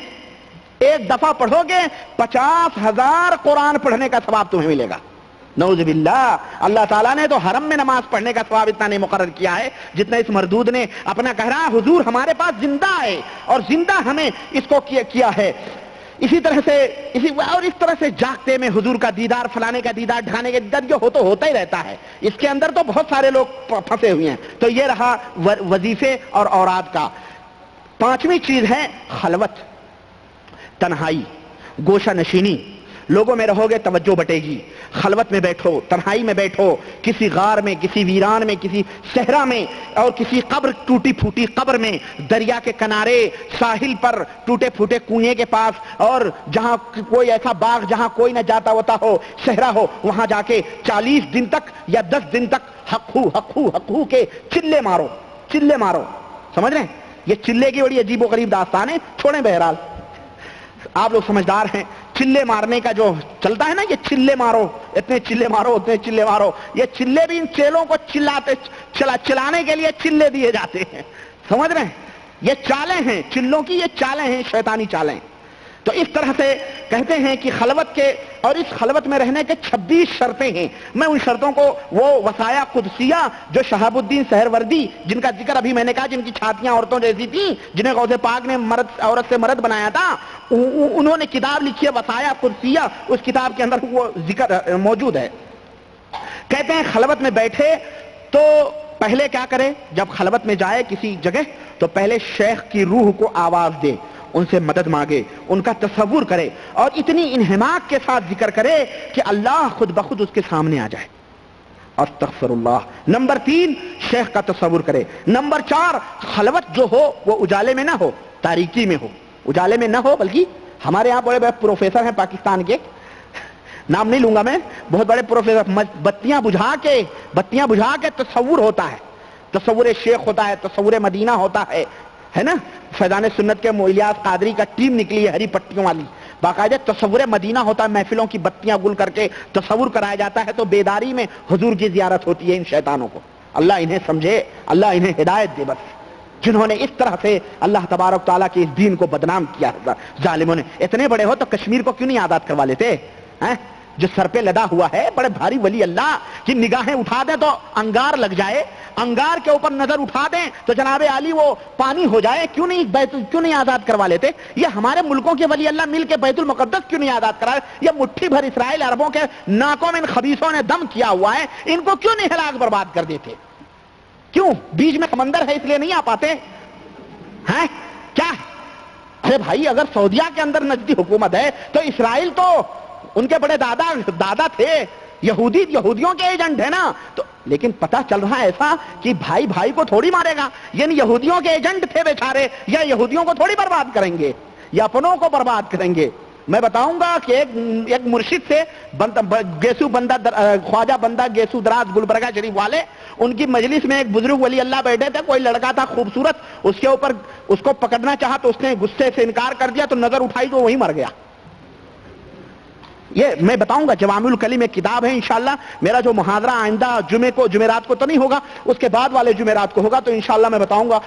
ایک دفعہ پڑھو گے 50,000 قرآن پڑھنے کا ثواب تمہیں ملے گا. نعوذ باللہ. اللہ تعالیٰ نے تو حرم میں نماز پڑھنے کا ثواب اتنا نہیں مقرر کیا ہے جتنا اس مردود نے اپنا کہہ رہا حضور ہمارے پاس زندہ ہے اور زندہ ہمیں اس کو کیا ہے. اسی طرح سے جاگتے میں حضور کا دیدار، فلانے کا دیدار، ڈھانے کا دیدار، جو ہوتا ہی رہتا ہے. اس کے اندر تو بہت سارے لوگ پھنسے ہوئے ہیں. تو یہ رہا وظیفے اور اوراد کا. پانچویں چیز ہے خلوت، تنہائی، گوشہ نشینی. لوگوں میں رہو گے توجہ بٹے گی. خلوت میں بیٹھو، تنہائی میں بیٹھو، کسی غار میں، کسی ویران میں، کسی صحرا میں، اور کسی قبر، ٹوٹی پھوٹی قبر میں، دریا کے کنارے، ساحل پر، ٹوٹے پھوٹے کنویں کے پاس، اور جہاں کوئی ایسا باغ جہاں کوئی نہ جاتا ہوتا ہو، صحرا ہو، وہاں جا کے 40 دن تک یا 10 دن تک حق ہو کے چلے مارو. سمجھ رہے ہیں؟ یہ چلے کی بڑی عجیب و غریب داستان ہے. چھوڑیں بہرحال، آپ لوگ سمجھدار ہیں. چلے مارنے کا جو چلتا ہے نا، یہ چلے مارو، اتنے چلے مارو، اتنے چلے مارو. یہ چلے بھی ان چیلوں کو چلانے کے لیے چلے دیے جاتے ہیں. سمجھ رہے ہیں؟ یہ چالیں ہیں چلوں کی، یہ چالیں ہیں، شیطانی چالیں. تو اس طرح سے کہتے ہیں کہ خلوت کے، اور اس خلوت میں رہنے کے 26 شرطیں ہیں. میں ان شرطوں کو، وہ وصایا قدسیہ جو شہاب الدین سہروردی، جن کا ذکر ابھی میں نے کہا، جن کی چھاتیاں عورتوں جیسی تھیں، جنہیں غوث پاک نے عورت سے مرد بنایا تھا، انہوں نے کتاب لکھی ہے وصایا قدسیہ. اس کتاب کے اندر وہ ذکر موجود ہے. کہتے ہیں خلوت میں بیٹھے تو پہلے کیا کرے؟ جب خلوت میں جائے کسی جگہ تو پہلے شیخ کی روح کو آواز دے، ان سے مدد مانگے، ان کا تصور کرے، اور اتنی انہماک کے ساتھ ذکر کرے کہ اللہ خود بخود اس کے سامنے آ جائے. استغفر اللہ. نمبر 3 شیخ کا تصور کرے. نمبر 4 خلوت جو ہو وہ اجالے میں نہ ہو، تاریکی میں ہو. اجالے میں نہ ہو، بلکہ ہمارے یہاں بڑے بڑے پروفیسر ہیں پاکستان کے، نام نہیں لوں گا میں، بہت بڑے پروفیسر، بتیاں بجھا کے تصور ہوتا ہے. تصور شیخ ہوتا ہے، تصور مدینہ ہوتا ہے نا. فیضان سنت کے الیاس قادری کا ٹیم نکلی ہے ہری پٹیوں والی، باقاعدہ تصور مدینہ ہوتا ہے. محفلوں کی بتیاں گل کر کے تصور کرایا جاتا ہے، تو بیداری میں حضور کی زیارت ہوتی ہے. ان شیطانوں کو اللہ انہیں سمجھے، اللہ انہیں ہدایت دے. بس جنہوں نے اس طرح سے اللہ تبارک تعالیٰ کے اس دین کو بدنام کیا ہے ظالموں نے. اتنے بڑے ہو تو کشمیر کو کیوں نہیں آزاد کروا لیتے؟ جو سر پہ لدا ہوا ہے، بڑے بھاری ولی اللہ کی نگاہیں اٹھا دیں تو انگار لگ جائے، انگار کے اوپر نظر اٹھا دیں تو جناب علی وہ پانی ہو جائے. کیوں نہیں آزاد کروا لیتے؟ یہ ہمارے ملکوں کے ولی اللہ مل کے بیت المقدس کیوں نہیں آزاد کرا؟ یہ مٹھی بھر اسرائیل عربوں کے ناکوں میں ان خبیثوں نے دم کیا ہوا ہے، ان کو کیوں نہیں ہلاک برباد کر دیتے؟ کیوں؟ بیچ میں سمندر ہے اس لیے نہیں آ پاتے ہیں کیا؟ ارے بھائی، اگر سعودیہ کے اندر نجدی حکومت ہے تو اسرائیل تو ان کے بڑے دادا تھے، یہودیوں کے ایجنٹ ہے نا. تو لیکن پتہ چل رہا ہے ایسا کہ بھائی بھائی کو تھوڑی مارے گا. یعنی یہودیوں کے ایجنٹ تھے بیچارے، یا یہودیوں کو تھوڑی برباد کریں گے، یا اپنوں کو برباد کریں گے. میں بتاؤں گا کہ ایک مرشد سے خواجہ بندہ گیسو دراز گلبرگہ شریف والے، ان کی مجلس میں ایک بزرگ ولی اللہ بیٹھے تھے. کوئی لڑکا تھا خوبصورت، اس کے اوپر اس کو پکڑنا چاہا تو اس نے غصے سے انکار کر دیا، تو نظر اٹھائی تو وہی مر گیا. یہ میں بتاؤں گا، جوامع الکلم ایک کتاب ہے. انشاءاللہ میرا جو محاضرہ آئندہ جمعرات کو تو نہیں ہوگا، اس کے بعد والے جمعرات کو ہوگا، تو انشاءاللہ میں بتاؤں گا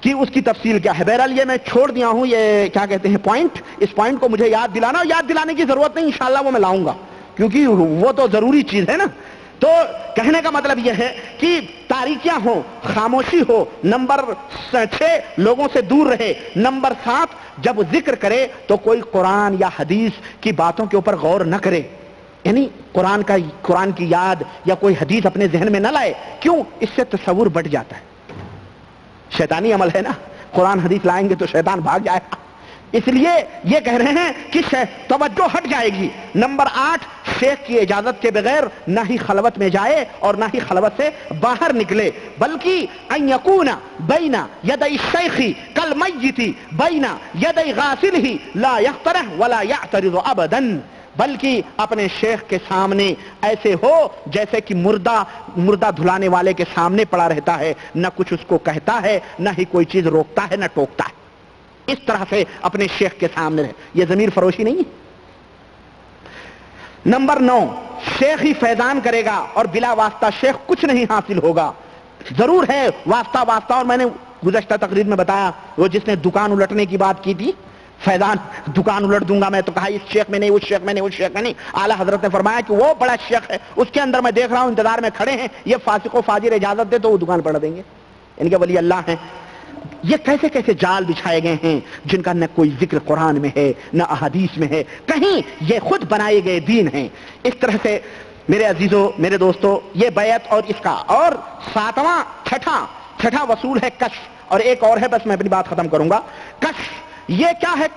کہ اس کی تفصیل کیا ہے. بہرحال یہ میں چھوڑ دیا ہوں، یہ کیا کہتے ہیں پوائنٹ. اس پوائنٹ کو مجھے یاد دلانے کی ضرورت نہیں، انشاءاللہ وہ میں لاؤں گا، کیونکہ وہ تو ضروری چیز ہے نا. تو کہنے کا مطلب یہ ہے کہ تاریکیاں ہوں، خاموشی ہو. نمبر 6 لوگوں سے دور رہے. نمبر 7 جب ذکر کرے تو کوئی قرآن یا حدیث کی باتوں کے اوپر غور نہ کرے. یعنی قرآن کی یاد یا کوئی حدیث اپنے ذہن میں نہ لائے. کیوں؟ اس سے تصور بڑھ جاتا ہے. شیطانی عمل ہے نا. قرآن حدیث لائیں گے تو شیطان بھاگ جائے گا. اس لیے یہ کہہ رہے ہیں کہ توجہ ہٹ جائے گی. نمبر 8 شیخ کی اجازت کے بغیر نہ ہی خلوت میں جائے اور نہ ہی خلوت سے باہر نکلے، بلکہ ان یکون بین یدی الشیخ کالمیت بین یدی غاسلہ لا یقترح ولا یعترض ابدا. بلکہ اپنے شیخ کے سامنے ایسے ہو جیسے کہ مردہ دھلانے والے کے سامنے پڑا رہتا ہے، نہ کچھ اس کو کہتا ہے، نہ ہی کوئی چیز روکتا ہے، نہ ٹوکتا ہے. اس طرح سے اپنے شیخ کے سامنے رہے. یہ ضمیر فروشی نہیں ہے. نمبر 9 شیخ ہی فیضان کرے گا اور بلا واسطہ شیخ کچھ نہیں حاصل ہوگا. ضرور ہے واسطہ، اور میں نے گزشتہ تقریر میں بتایا، وہ جس نے دکان الٹنے کی بات کی تھی، فیضان دکان الٹ دوں گا میں، تو کہا اس شیخ میں نہیں، اس شیخ میں نہیں، اس شیخ میں نہیں. اعلیٰ حضرت نے فرمایا کہ وہ بڑا شیخ ہے، اس کے اندر میں دیکھ رہا ہوں انتظار میں کھڑے ہیں، یہ فاسق و فاجر اجازت دے تو وہ دکان پلٹ دیں گے، ان کے ولی اللہ ہیں. یہ کیسے کیسے جال بچھائے گئے ہیں جن کا نہ کوئی ذکر قرآن میں ہے نہ احادیث میں ہے، کہیں یہ خود بنائے گئے دین ہیں. اس طرح سے میرے عزیزوں، میرے دوستوں، یہ بیعت اور اس کا. اور ساتواں چھٹا وصول ہے کشف. اور ایک اور ہے، بس میں اپنی بات ختم کروں گا. کشف یہ کیا ہے؟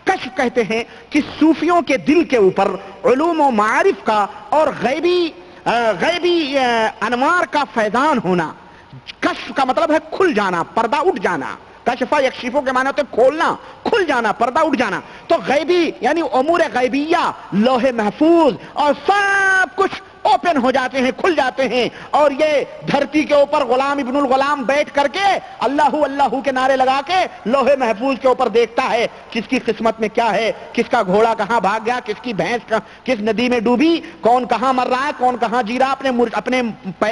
کشف کہتے ہیں کہ صوفیوں کے دل کے اوپر علوم و معارف کا اور غیبی انوار کا فیضان ہونا. کشف کا مطلب ہے کھل جانا، پردہ اٹھ جانا. کشفہ یکشفوں کے معنی ہوتے کھولنا، کھل جانا، پردہ اٹھ جانا. تو غیبی یعنی امور غیبیہ، لوح محفوظ اور سب کچھ اوپن ہو جاتے ہیں، کھل جاتے ہیں. اور یہ دھرتی کے اوپر غلام ابن الغلام بیٹھ کر کے اللہ اللہ کے نعرے لگا کے لوح محفوظ کے اوپر دیکھتا ہے کس کی قسمت میں کیا ہے، کس کا گھوڑا کہاں بھاگ گیا، کس کی بھینس کس ندی میں ڈوبی، کون کہاں مر رہا ہے، کون کہاں جی رہا.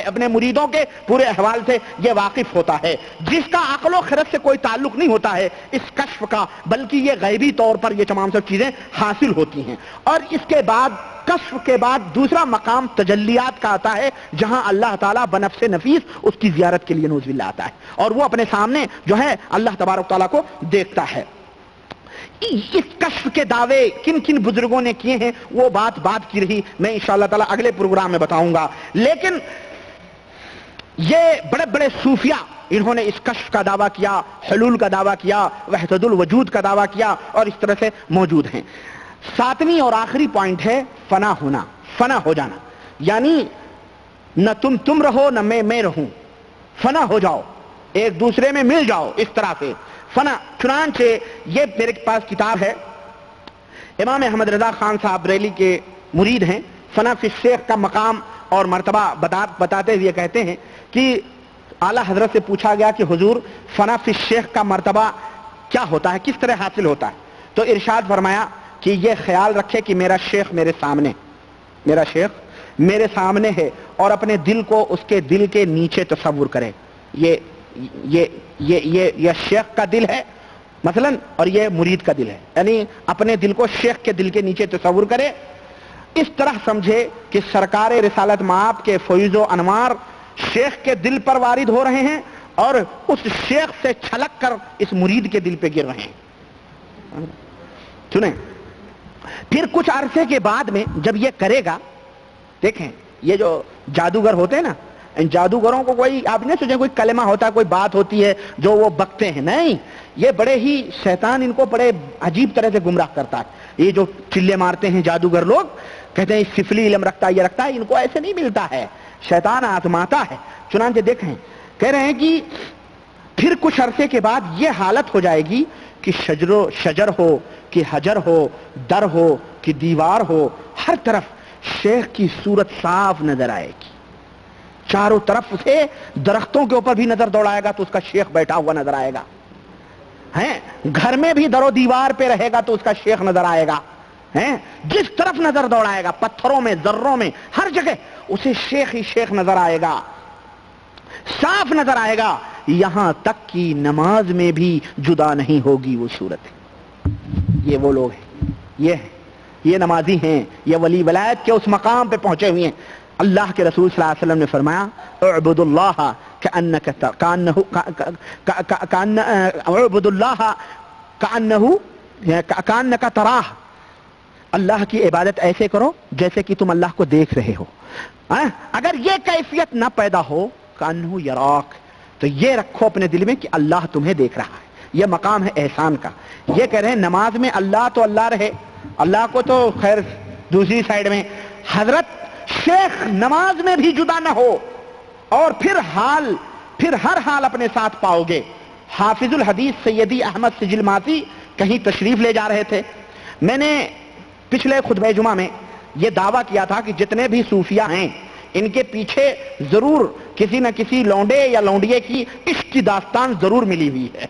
اپنے مریدوں کے پورے احوال سے یہ واقف ہوتا ہے. جس کا عقل و خرد سے کوئی تعلق نہیں ہوتا ہے اس کشف کا، بلکہ یہ غیبی طور پر یہ تمام سب چیزیں حاصل ہوتی ہیں. اور اس کے بعد کشف کے بعد دوسرا مقام تجلیات کا آتا ہے، جہاں اللہ تعالیٰ بنفس نفیس اس کی زیارت کے لیے نعوذ باللہ آتا ہے اور وہ اپنے سامنے جو ہے اللہ تبارک تعالیٰ کو دیکھتا ہے. اس کشف کے دعوے کن کن بزرگوں نے کیے ہیں وہ بات کی رہی، میں انشاءاللہ تعالیٰ اگلے پروگرام میں بتاؤں گا. لیکن یہ بڑے بڑے صوفیاء انہوں نے اس کشف کا دعویٰ کیا، حلول کا دعویٰ کیا، وحدت الوجود کا دعویٰ کیا، اور اس طرح سے موجود ہیں. ساتویں اور آخری پوائنٹ ہے فنا ہونا، فنا ہو جانا. یعنی نہ تم رہو نہ میں رہوں، فنا ہو جاؤ، ایک دوسرے میں مل جاؤ. اس طرح سے فنا. چنانچہ یہ میرے پاس کتاب ہے، امام احمد رضا خان صاحب بریلی کے مرید ہیں. فنا فی الشیخ کا مقام اور مرتبہ بتاتے ہوئے کہتے ہیں کہ اعلیٰ حضرت سے پوچھا گیا کہ حضور فنا فی الشیخ کا مرتبہ کیا ہوتا ہے، کس طرح حاصل ہوتا ہے؟ تو ارشاد فرمایا کہ یہ خیال رکھے کہ میرا شیخ میرے سامنے ہے اور اپنے دل کو اس کے دل کے نیچے تصور کرے. یہ شیخ کا دل ہے مثلا اور یہ مرید کا دل ہے، یعنی اپنے دل کو شیخ کے دل کے نیچے تصور کرے. اس طرح سمجھے کہ سرکار رسالت مآب کے فیض و انوار شیخ کے دل پر وارد ہو رہے ہیں اور اس شیخ سے چھلک کر اس مرید کے دل پہ گر رہے ہیں. سنیں، پھر کچھ عرصے کے بعد میں جب یہ کرے گا، دیکھیں یہ جو جادوگر ہوتے ہیں نا، ان جادوگروں کو کوئی آپ نہیں سوچیں کوئی کلمہ ہوتا ہے، کوئی بات ہوتی ہے جو وہ بکتے ہیں، نہیں. یہ بڑے ہی شیطان ان کو بڑے عجیب طرح سے گمراہ کرتا ہے. یہ جو چلے مارتے ہیں جادوگر لوگ، کہتے ہیں سفلی علم رکھتا ہے، یہ رکھتا ہے، ان کو ایسے نہیں ملتا ہے، شیطان آزماتا ہے. چنانچہ دیکھیں کہہ رہے ہیں کہ پھر کچھ عرصے کے بعد یہ حالت ہو جائے گی کہ شجر ہو کہ حجر ہو، در ہو کہ دیوار ہو، ہر طرف شیخ کی صورت صاف نظر آئے گی. چاروں طرف سے درختوں کے اوپر بھی نظر دوڑائے گا تو اس کا شیخ بیٹھا ہوا نظر آئے گا. گھر میں بھی در و دیوار پہ رہے گا تو اس کا شیخ نظر آئے گا. جس طرف نظر دوڑائے گا، پتھروں میں، ذروں میں، ہر جگہ اسے شیخ ہی شیخ نظر آئے گا، صاف نظر آئے گا. یہاں تک کہ نماز میں بھی جدا نہیں ہوگی وہ صورت. یہ وہ لوگ ہیں، یہ نمازی ہیں، یہ ولی ولایت کے اس مقام پہ پہنچے ہوئے ہیں. اللہ کے رسول صلی اللہ علیہ وسلم نے فرمایا اعبد اللہ کأنک تراہ، اللہ کی عبادت ایسے کرو جیسے کہ تم اللہ کو دیکھ رہے ہو. اگر یہ کیفیت نہ پیدا ہو کأنہ یراک، تو یہ رکھو اپنے دل میں کہ اللہ تمہیں دیکھ رہا ہے. یہ مقام ہے احسان کا. یہ کہہ رہے ہیں نماز میں اللہ تو اللہ رہے، اللہ کو تو خیر دوسری سائڈ میں، حضرت شیخ نماز میں بھی جدا نہ ہو، اور پھر ہر حال اپنے ساتھ پاؤ گے. حافظ الحدیث سیدی احمد سجل ماتی کہیں تشریف لے جا رہے تھے. میں نے پچھلے خطبہ جمعہ میں یہ دعویٰ کیا تھا کہ جتنے بھی صوفیاء ہیں ان کے پیچھے ضرور کسی نہ کسی لونڈے یا لونڈیے کی عشق کی داستان ضرور ملی ہوئی ہے.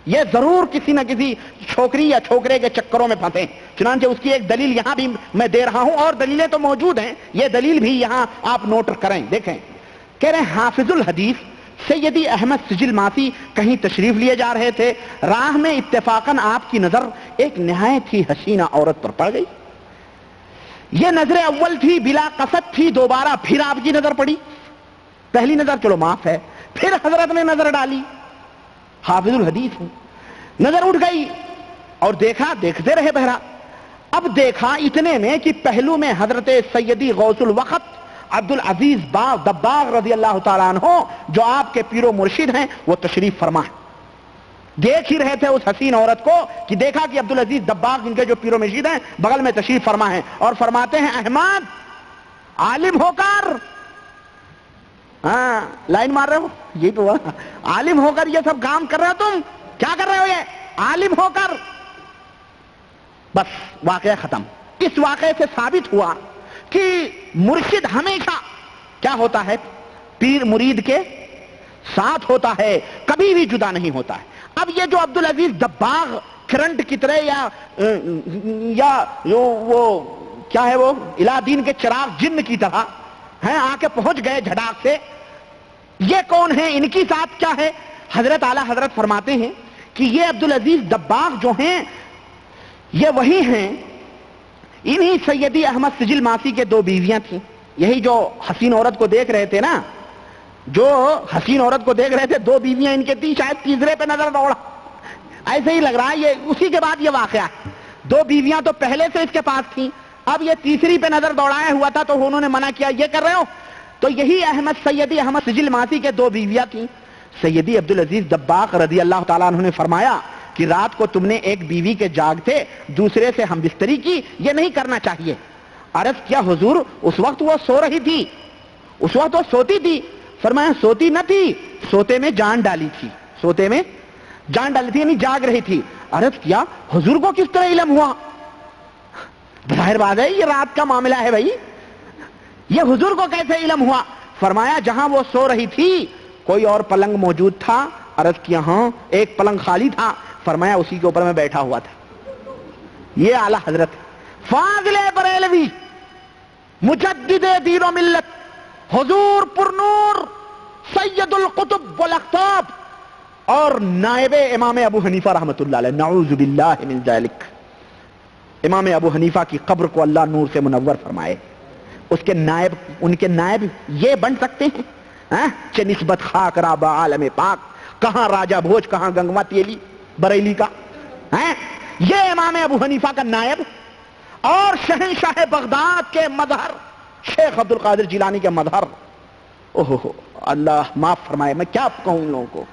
یہ ضرور کسی نہ کسی چھوکری یا چھوکرے کے چکروں میں پھنسے. چنانچہ اس کی ایک دلیل یہاں بھی میں دے رہا ہوں، اور دلیلیں تو موجود ہیں، یہ دلیل بھی یہاں آپ نوٹ کریں. دیکھیں کہہ رہے ہیں حافظ الحدیث سیدی احمد سجل ماسی کہیں تشریف لیے جا رہے تھے، راہ میں اتفاقاً آپ کی نظر ایک نہایت ہی حسینہ عورت پر پڑ گئی۔ یہ نظر اول تھی، بلا قصد تھی، دوبارہ پھر آپ کی نظر پڑی۔ پہلی نظر چلو معاف ہے، پھر حضرت نے نظر ڈالی، حافظ الحدیث ہیں، نظر اٹھ گئی اور دیکھا، دیکھتے رہے بہرا۔ اب دیکھا اتنے میں کہ پہلو میں حضرت سیدی غوث الوقت عبدالعزیز دباغ رضی اللہ تعالیٰ عنہ جو آپ کے پیر و مرشد ہیں وہ تشریف فرما ہے۔ دیکھ ہی رہے تھے اس حسین عورت کو کہ دیکھا کہ عبدالعزیز دباغ ان کے جو پیر و مرشد ہیں بغل میں تشریف فرما ہے، اور فرماتے ہیں احمد عالم ہو کر، ہاں لائن مار رہے ہو، یہ تو عالم ہو کر یہ سب کام کر رہے ہو، تم کیا کر رہے ہو؟ یہ عالم ہو کر، بس واقعہ ختم۔ اس واقعے سے ثابت ہوا کہ مرشد ہمیشہ کیا ہوتا ہے؟ پیر مرید کے ساتھ ہوتا ہے، کبھی بھی جدا نہیں ہوتا ہے۔ اب یہ جو عبدالعزیز دباغ کرنٹ کی طرح یا وہ کیا ہے، وہ الہ دین کے چراغ جن کی طرح ہیں، آ کے پہنچ گئے جھڑاک سے، یہ کون ہیں؟ ان کی ذات کیا ہے؟ حضرت اعلیٰ حضرت فرماتے ہیں کہ یہ عبدالعزیز دباغ جو ہیں یہ وہی ہیں، انہی سیدی احمد سجل ماسی کے دو بیویاں تھیں۔ یہی جو حسین عورت کو دیکھ رہے تھے نا، جو حسین عورت کو دیکھ رہے تھے، دو بیویاں ان کے تھی، شاید تیسرے پہ نظر دوڑا، ایسے ہی لگ رہا ہے۔ یہ اسی کے بعد یہ واقعہ، دو بیویاں تو پہلے سے اس کے پاس تھیں، اب یہ تیسری پہ نظر دوڑایا ہوا تھا تو انہوں نے منع کیا، یہ کر رہے ہو؟ تو یہی سیدی احمد سجل ماسی کے دو بیویاں تھیں۔ سیدی عبدالعزیز دباغ رضی اللہ تعالیٰ عنہ نے فرمایا کہ رات کو تم نے ایک بیوی کے جاگتے دوسرے سے ہم بستری کی، یہ نہیں کرنا چاہیے۔ عرض کیا حضور اس وقت وہ سو رہی تھی، اس وقت وہ سوتی تھی؟ فرمایا سوتی نہ تھی، سوتے میں جان ڈالی تھی، سوتے میں جان ڈالی تھی، یعنی جاگ رہی تھی۔ عرض کیا حضور کو کس طرح علم ہوا؟ ظاہر بات ہے یہ رات کا معاملہ ہے بھائی، یہ حضور کو کیسے علم ہوا؟ فرمایا جہاں وہ سو رہی تھی کوئی اور پلنگ موجود تھا؟ عرض کیا ہاں ایک پلنگ خالی تھا۔ فرمایا اسی کے اوپر میں بیٹھا ہوا تھا۔ یہ اعلیٰ حضرت فاضل بریلوی مجدد دین و ملت، حضور پرنور سید القطب والاقطاب اور نائب امام ابو حنیفہ رحمۃ اللہ علیہ، نعوذ باللہ من ذالک۔ امام ابو حنیفہ کی قبر کو اللہ نور سے منور فرمائے، اس کے نائب، ان کے نائب یہ بن سکتے ہیں کہ نسبت خاک را با عالم پاک، کہاں راجہ بھوج، کہاں گنگوا تیلی بریلی کا، یہ امام ابو حنیفہ کا نائب، اور شہنشاہ بغداد کے مظہر شیخ عبد القادر جیلانی کے مظہر۔ اوہ اللہ معاف فرمائے، میں کیا کہوں ان لوگوں کو؟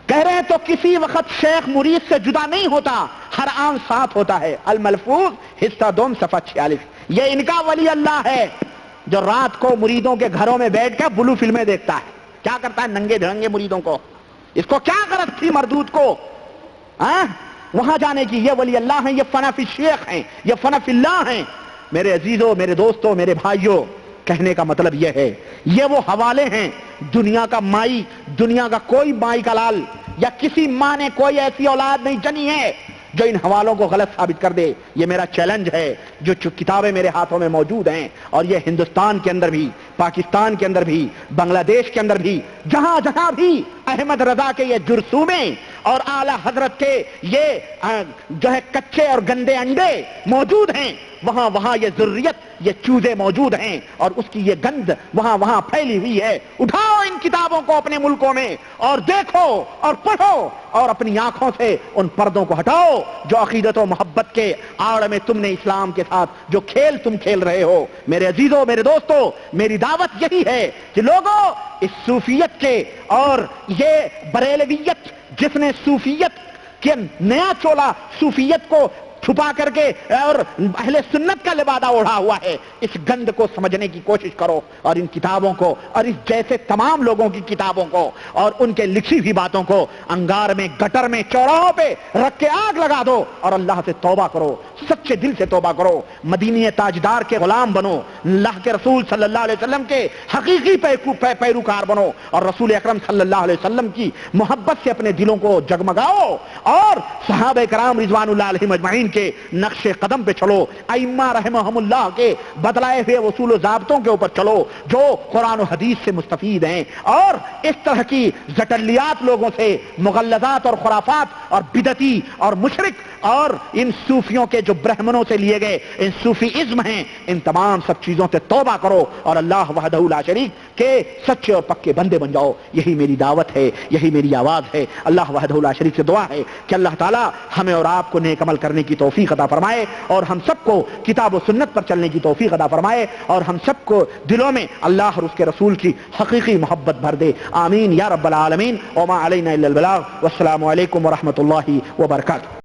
کہہ رہے ہیں تو کسی وقت شیخ مرید سے جدا نہیں ہوتا، ہر آن ساتھ ہوتا ہے۔ الملفوظ حصہ دوم صفحہ 46۔ یہ ان کا ولی اللہ ہے جو رات کو مریدوں کے گھروں میں بیٹھ کر بلو فلمیں دیکھتا ہے۔ کیا کرتا ہے؟ ننگے دھڑنگے مریدوں کو، اس کو کیا غرض تھی مردود کو وہاں جانے کی؟ یہ ولی اللہ ہیں، یہ فنا فی الشیخ ہیں، یہ فنا فی اللہ ہیں۔ میرے عزیزوں، میرے دوستوں، میرے بھائیوں، کہنے کا مطلب یہ ہے، یہ وہ حوالے ہیں۔ دنیا کا مائی، دنیا کا کوئی مائی کا لال یا کسی ماں نے کوئی ایسی اولاد نہیں جنی ہے جو ان حوالوں کو غلط ثابت کر دے۔ یہ میرا چیلنج ہے، جو کتابیں میرے ہاتھوں میں موجود ہیں، اور یہ ہندوستان کے اندر بھی، پاکستان کے اندر بھی، بنگلہ دیش کے اندر بھی، جہاں جہاں بھی احمد رضا کے یہ جرثومے اور اعلیٰ حضرت کے یہ جو ہے کچے اور گندے انڈے موجود ہیں، وہاں وہاں یہ ذریت، یہ چوزے موجود ہیں، اور اس کی یہ گند وہاں وہاں پھیلی ہوئی ہے۔ اٹھاؤ ان کتابوں کو اپنے ملکوں میں اور دیکھو اور پڑھو، اور اپنی آنکھوں سے ان پردوں کو ہٹاؤ جو عقیدت و محبت کے آڑ میں تم نے اسلام کے ساتھ جو کھیل تم کھیل رہے ہو۔ میرے عزیزوں، میرے دوستوں، میری دعوت یہی ہے کہ لوگوں اس صوفیت کے اور یہ بریلویت جس نے صوفیت کے نیا چولا صوفیت کو چھپا کر کے اور اہل سنت کا لبادہ اوڑھا ہوا ہے، اس گند کو سمجھنے کی کوشش کرو، اور ان کتابوں کو اور اس جیسے تمام لوگوں کی کتابوں کو اور ان کے لکھی ہوئی باتوں کو انگار میں، گٹر میں، چوراہوں پہ رکھ کے آگ لگا دو، اور اللہ سے توبہ کرو، سچے دل سے توبہ کرو، مدینی تاجدار کے غلام بنو، اللہ کے رسول صلی اللہ علیہ وسلم کے حقیقی پیروکار بنو، اور رسول اکرم صلی اللہ علیہ وسلم کی محبت سے اپنے دلوں کو جگمگاؤ، اور صحابہ کرام رضوان اللہ علیہم اجمعین کے نقش قدم پہ چلو، ائمہ رحمہم اللہ کے بدلائے ہوئے اصول و ضابطوں کے اوپر چلو جو قرآن و حدیث سے مستفید ہیں، اور اس طرح کی زٹلیات لوگوں سے، مغلظات اور خرافات اور بدعتی اور مشرک اور ان صوفیوں کے جو برہمنوں سے لیے گئے ان صوفی ازم ہیں، ان تمام سب چیزوں سے توبہ کرو اور اللہ وحدہ لا شریک کے سچے اور پکے بندے بن جاؤ۔ یہی میری دعوت ہے، یہی میری آواز ہے۔ اللہ وحدہ لا شریک سے دعا ہے کہ اللہ تعالی ہمیں اور آپ کو نیک عمل کرنے کی توفیق عطا فرمائے، اور ہم سب کو کتاب و سنت پر چلنے کی توفیق عطا فرمائے، اور ہم سب کو دلوں میں اللہ اور اس کے رسول کی حقیقی محبت بھر دے۔ آمین یا رب العالمین۔ وما علینا الا البلاغ، والسلام علیکم ورحمۃ اللہ وبرکاتہ۔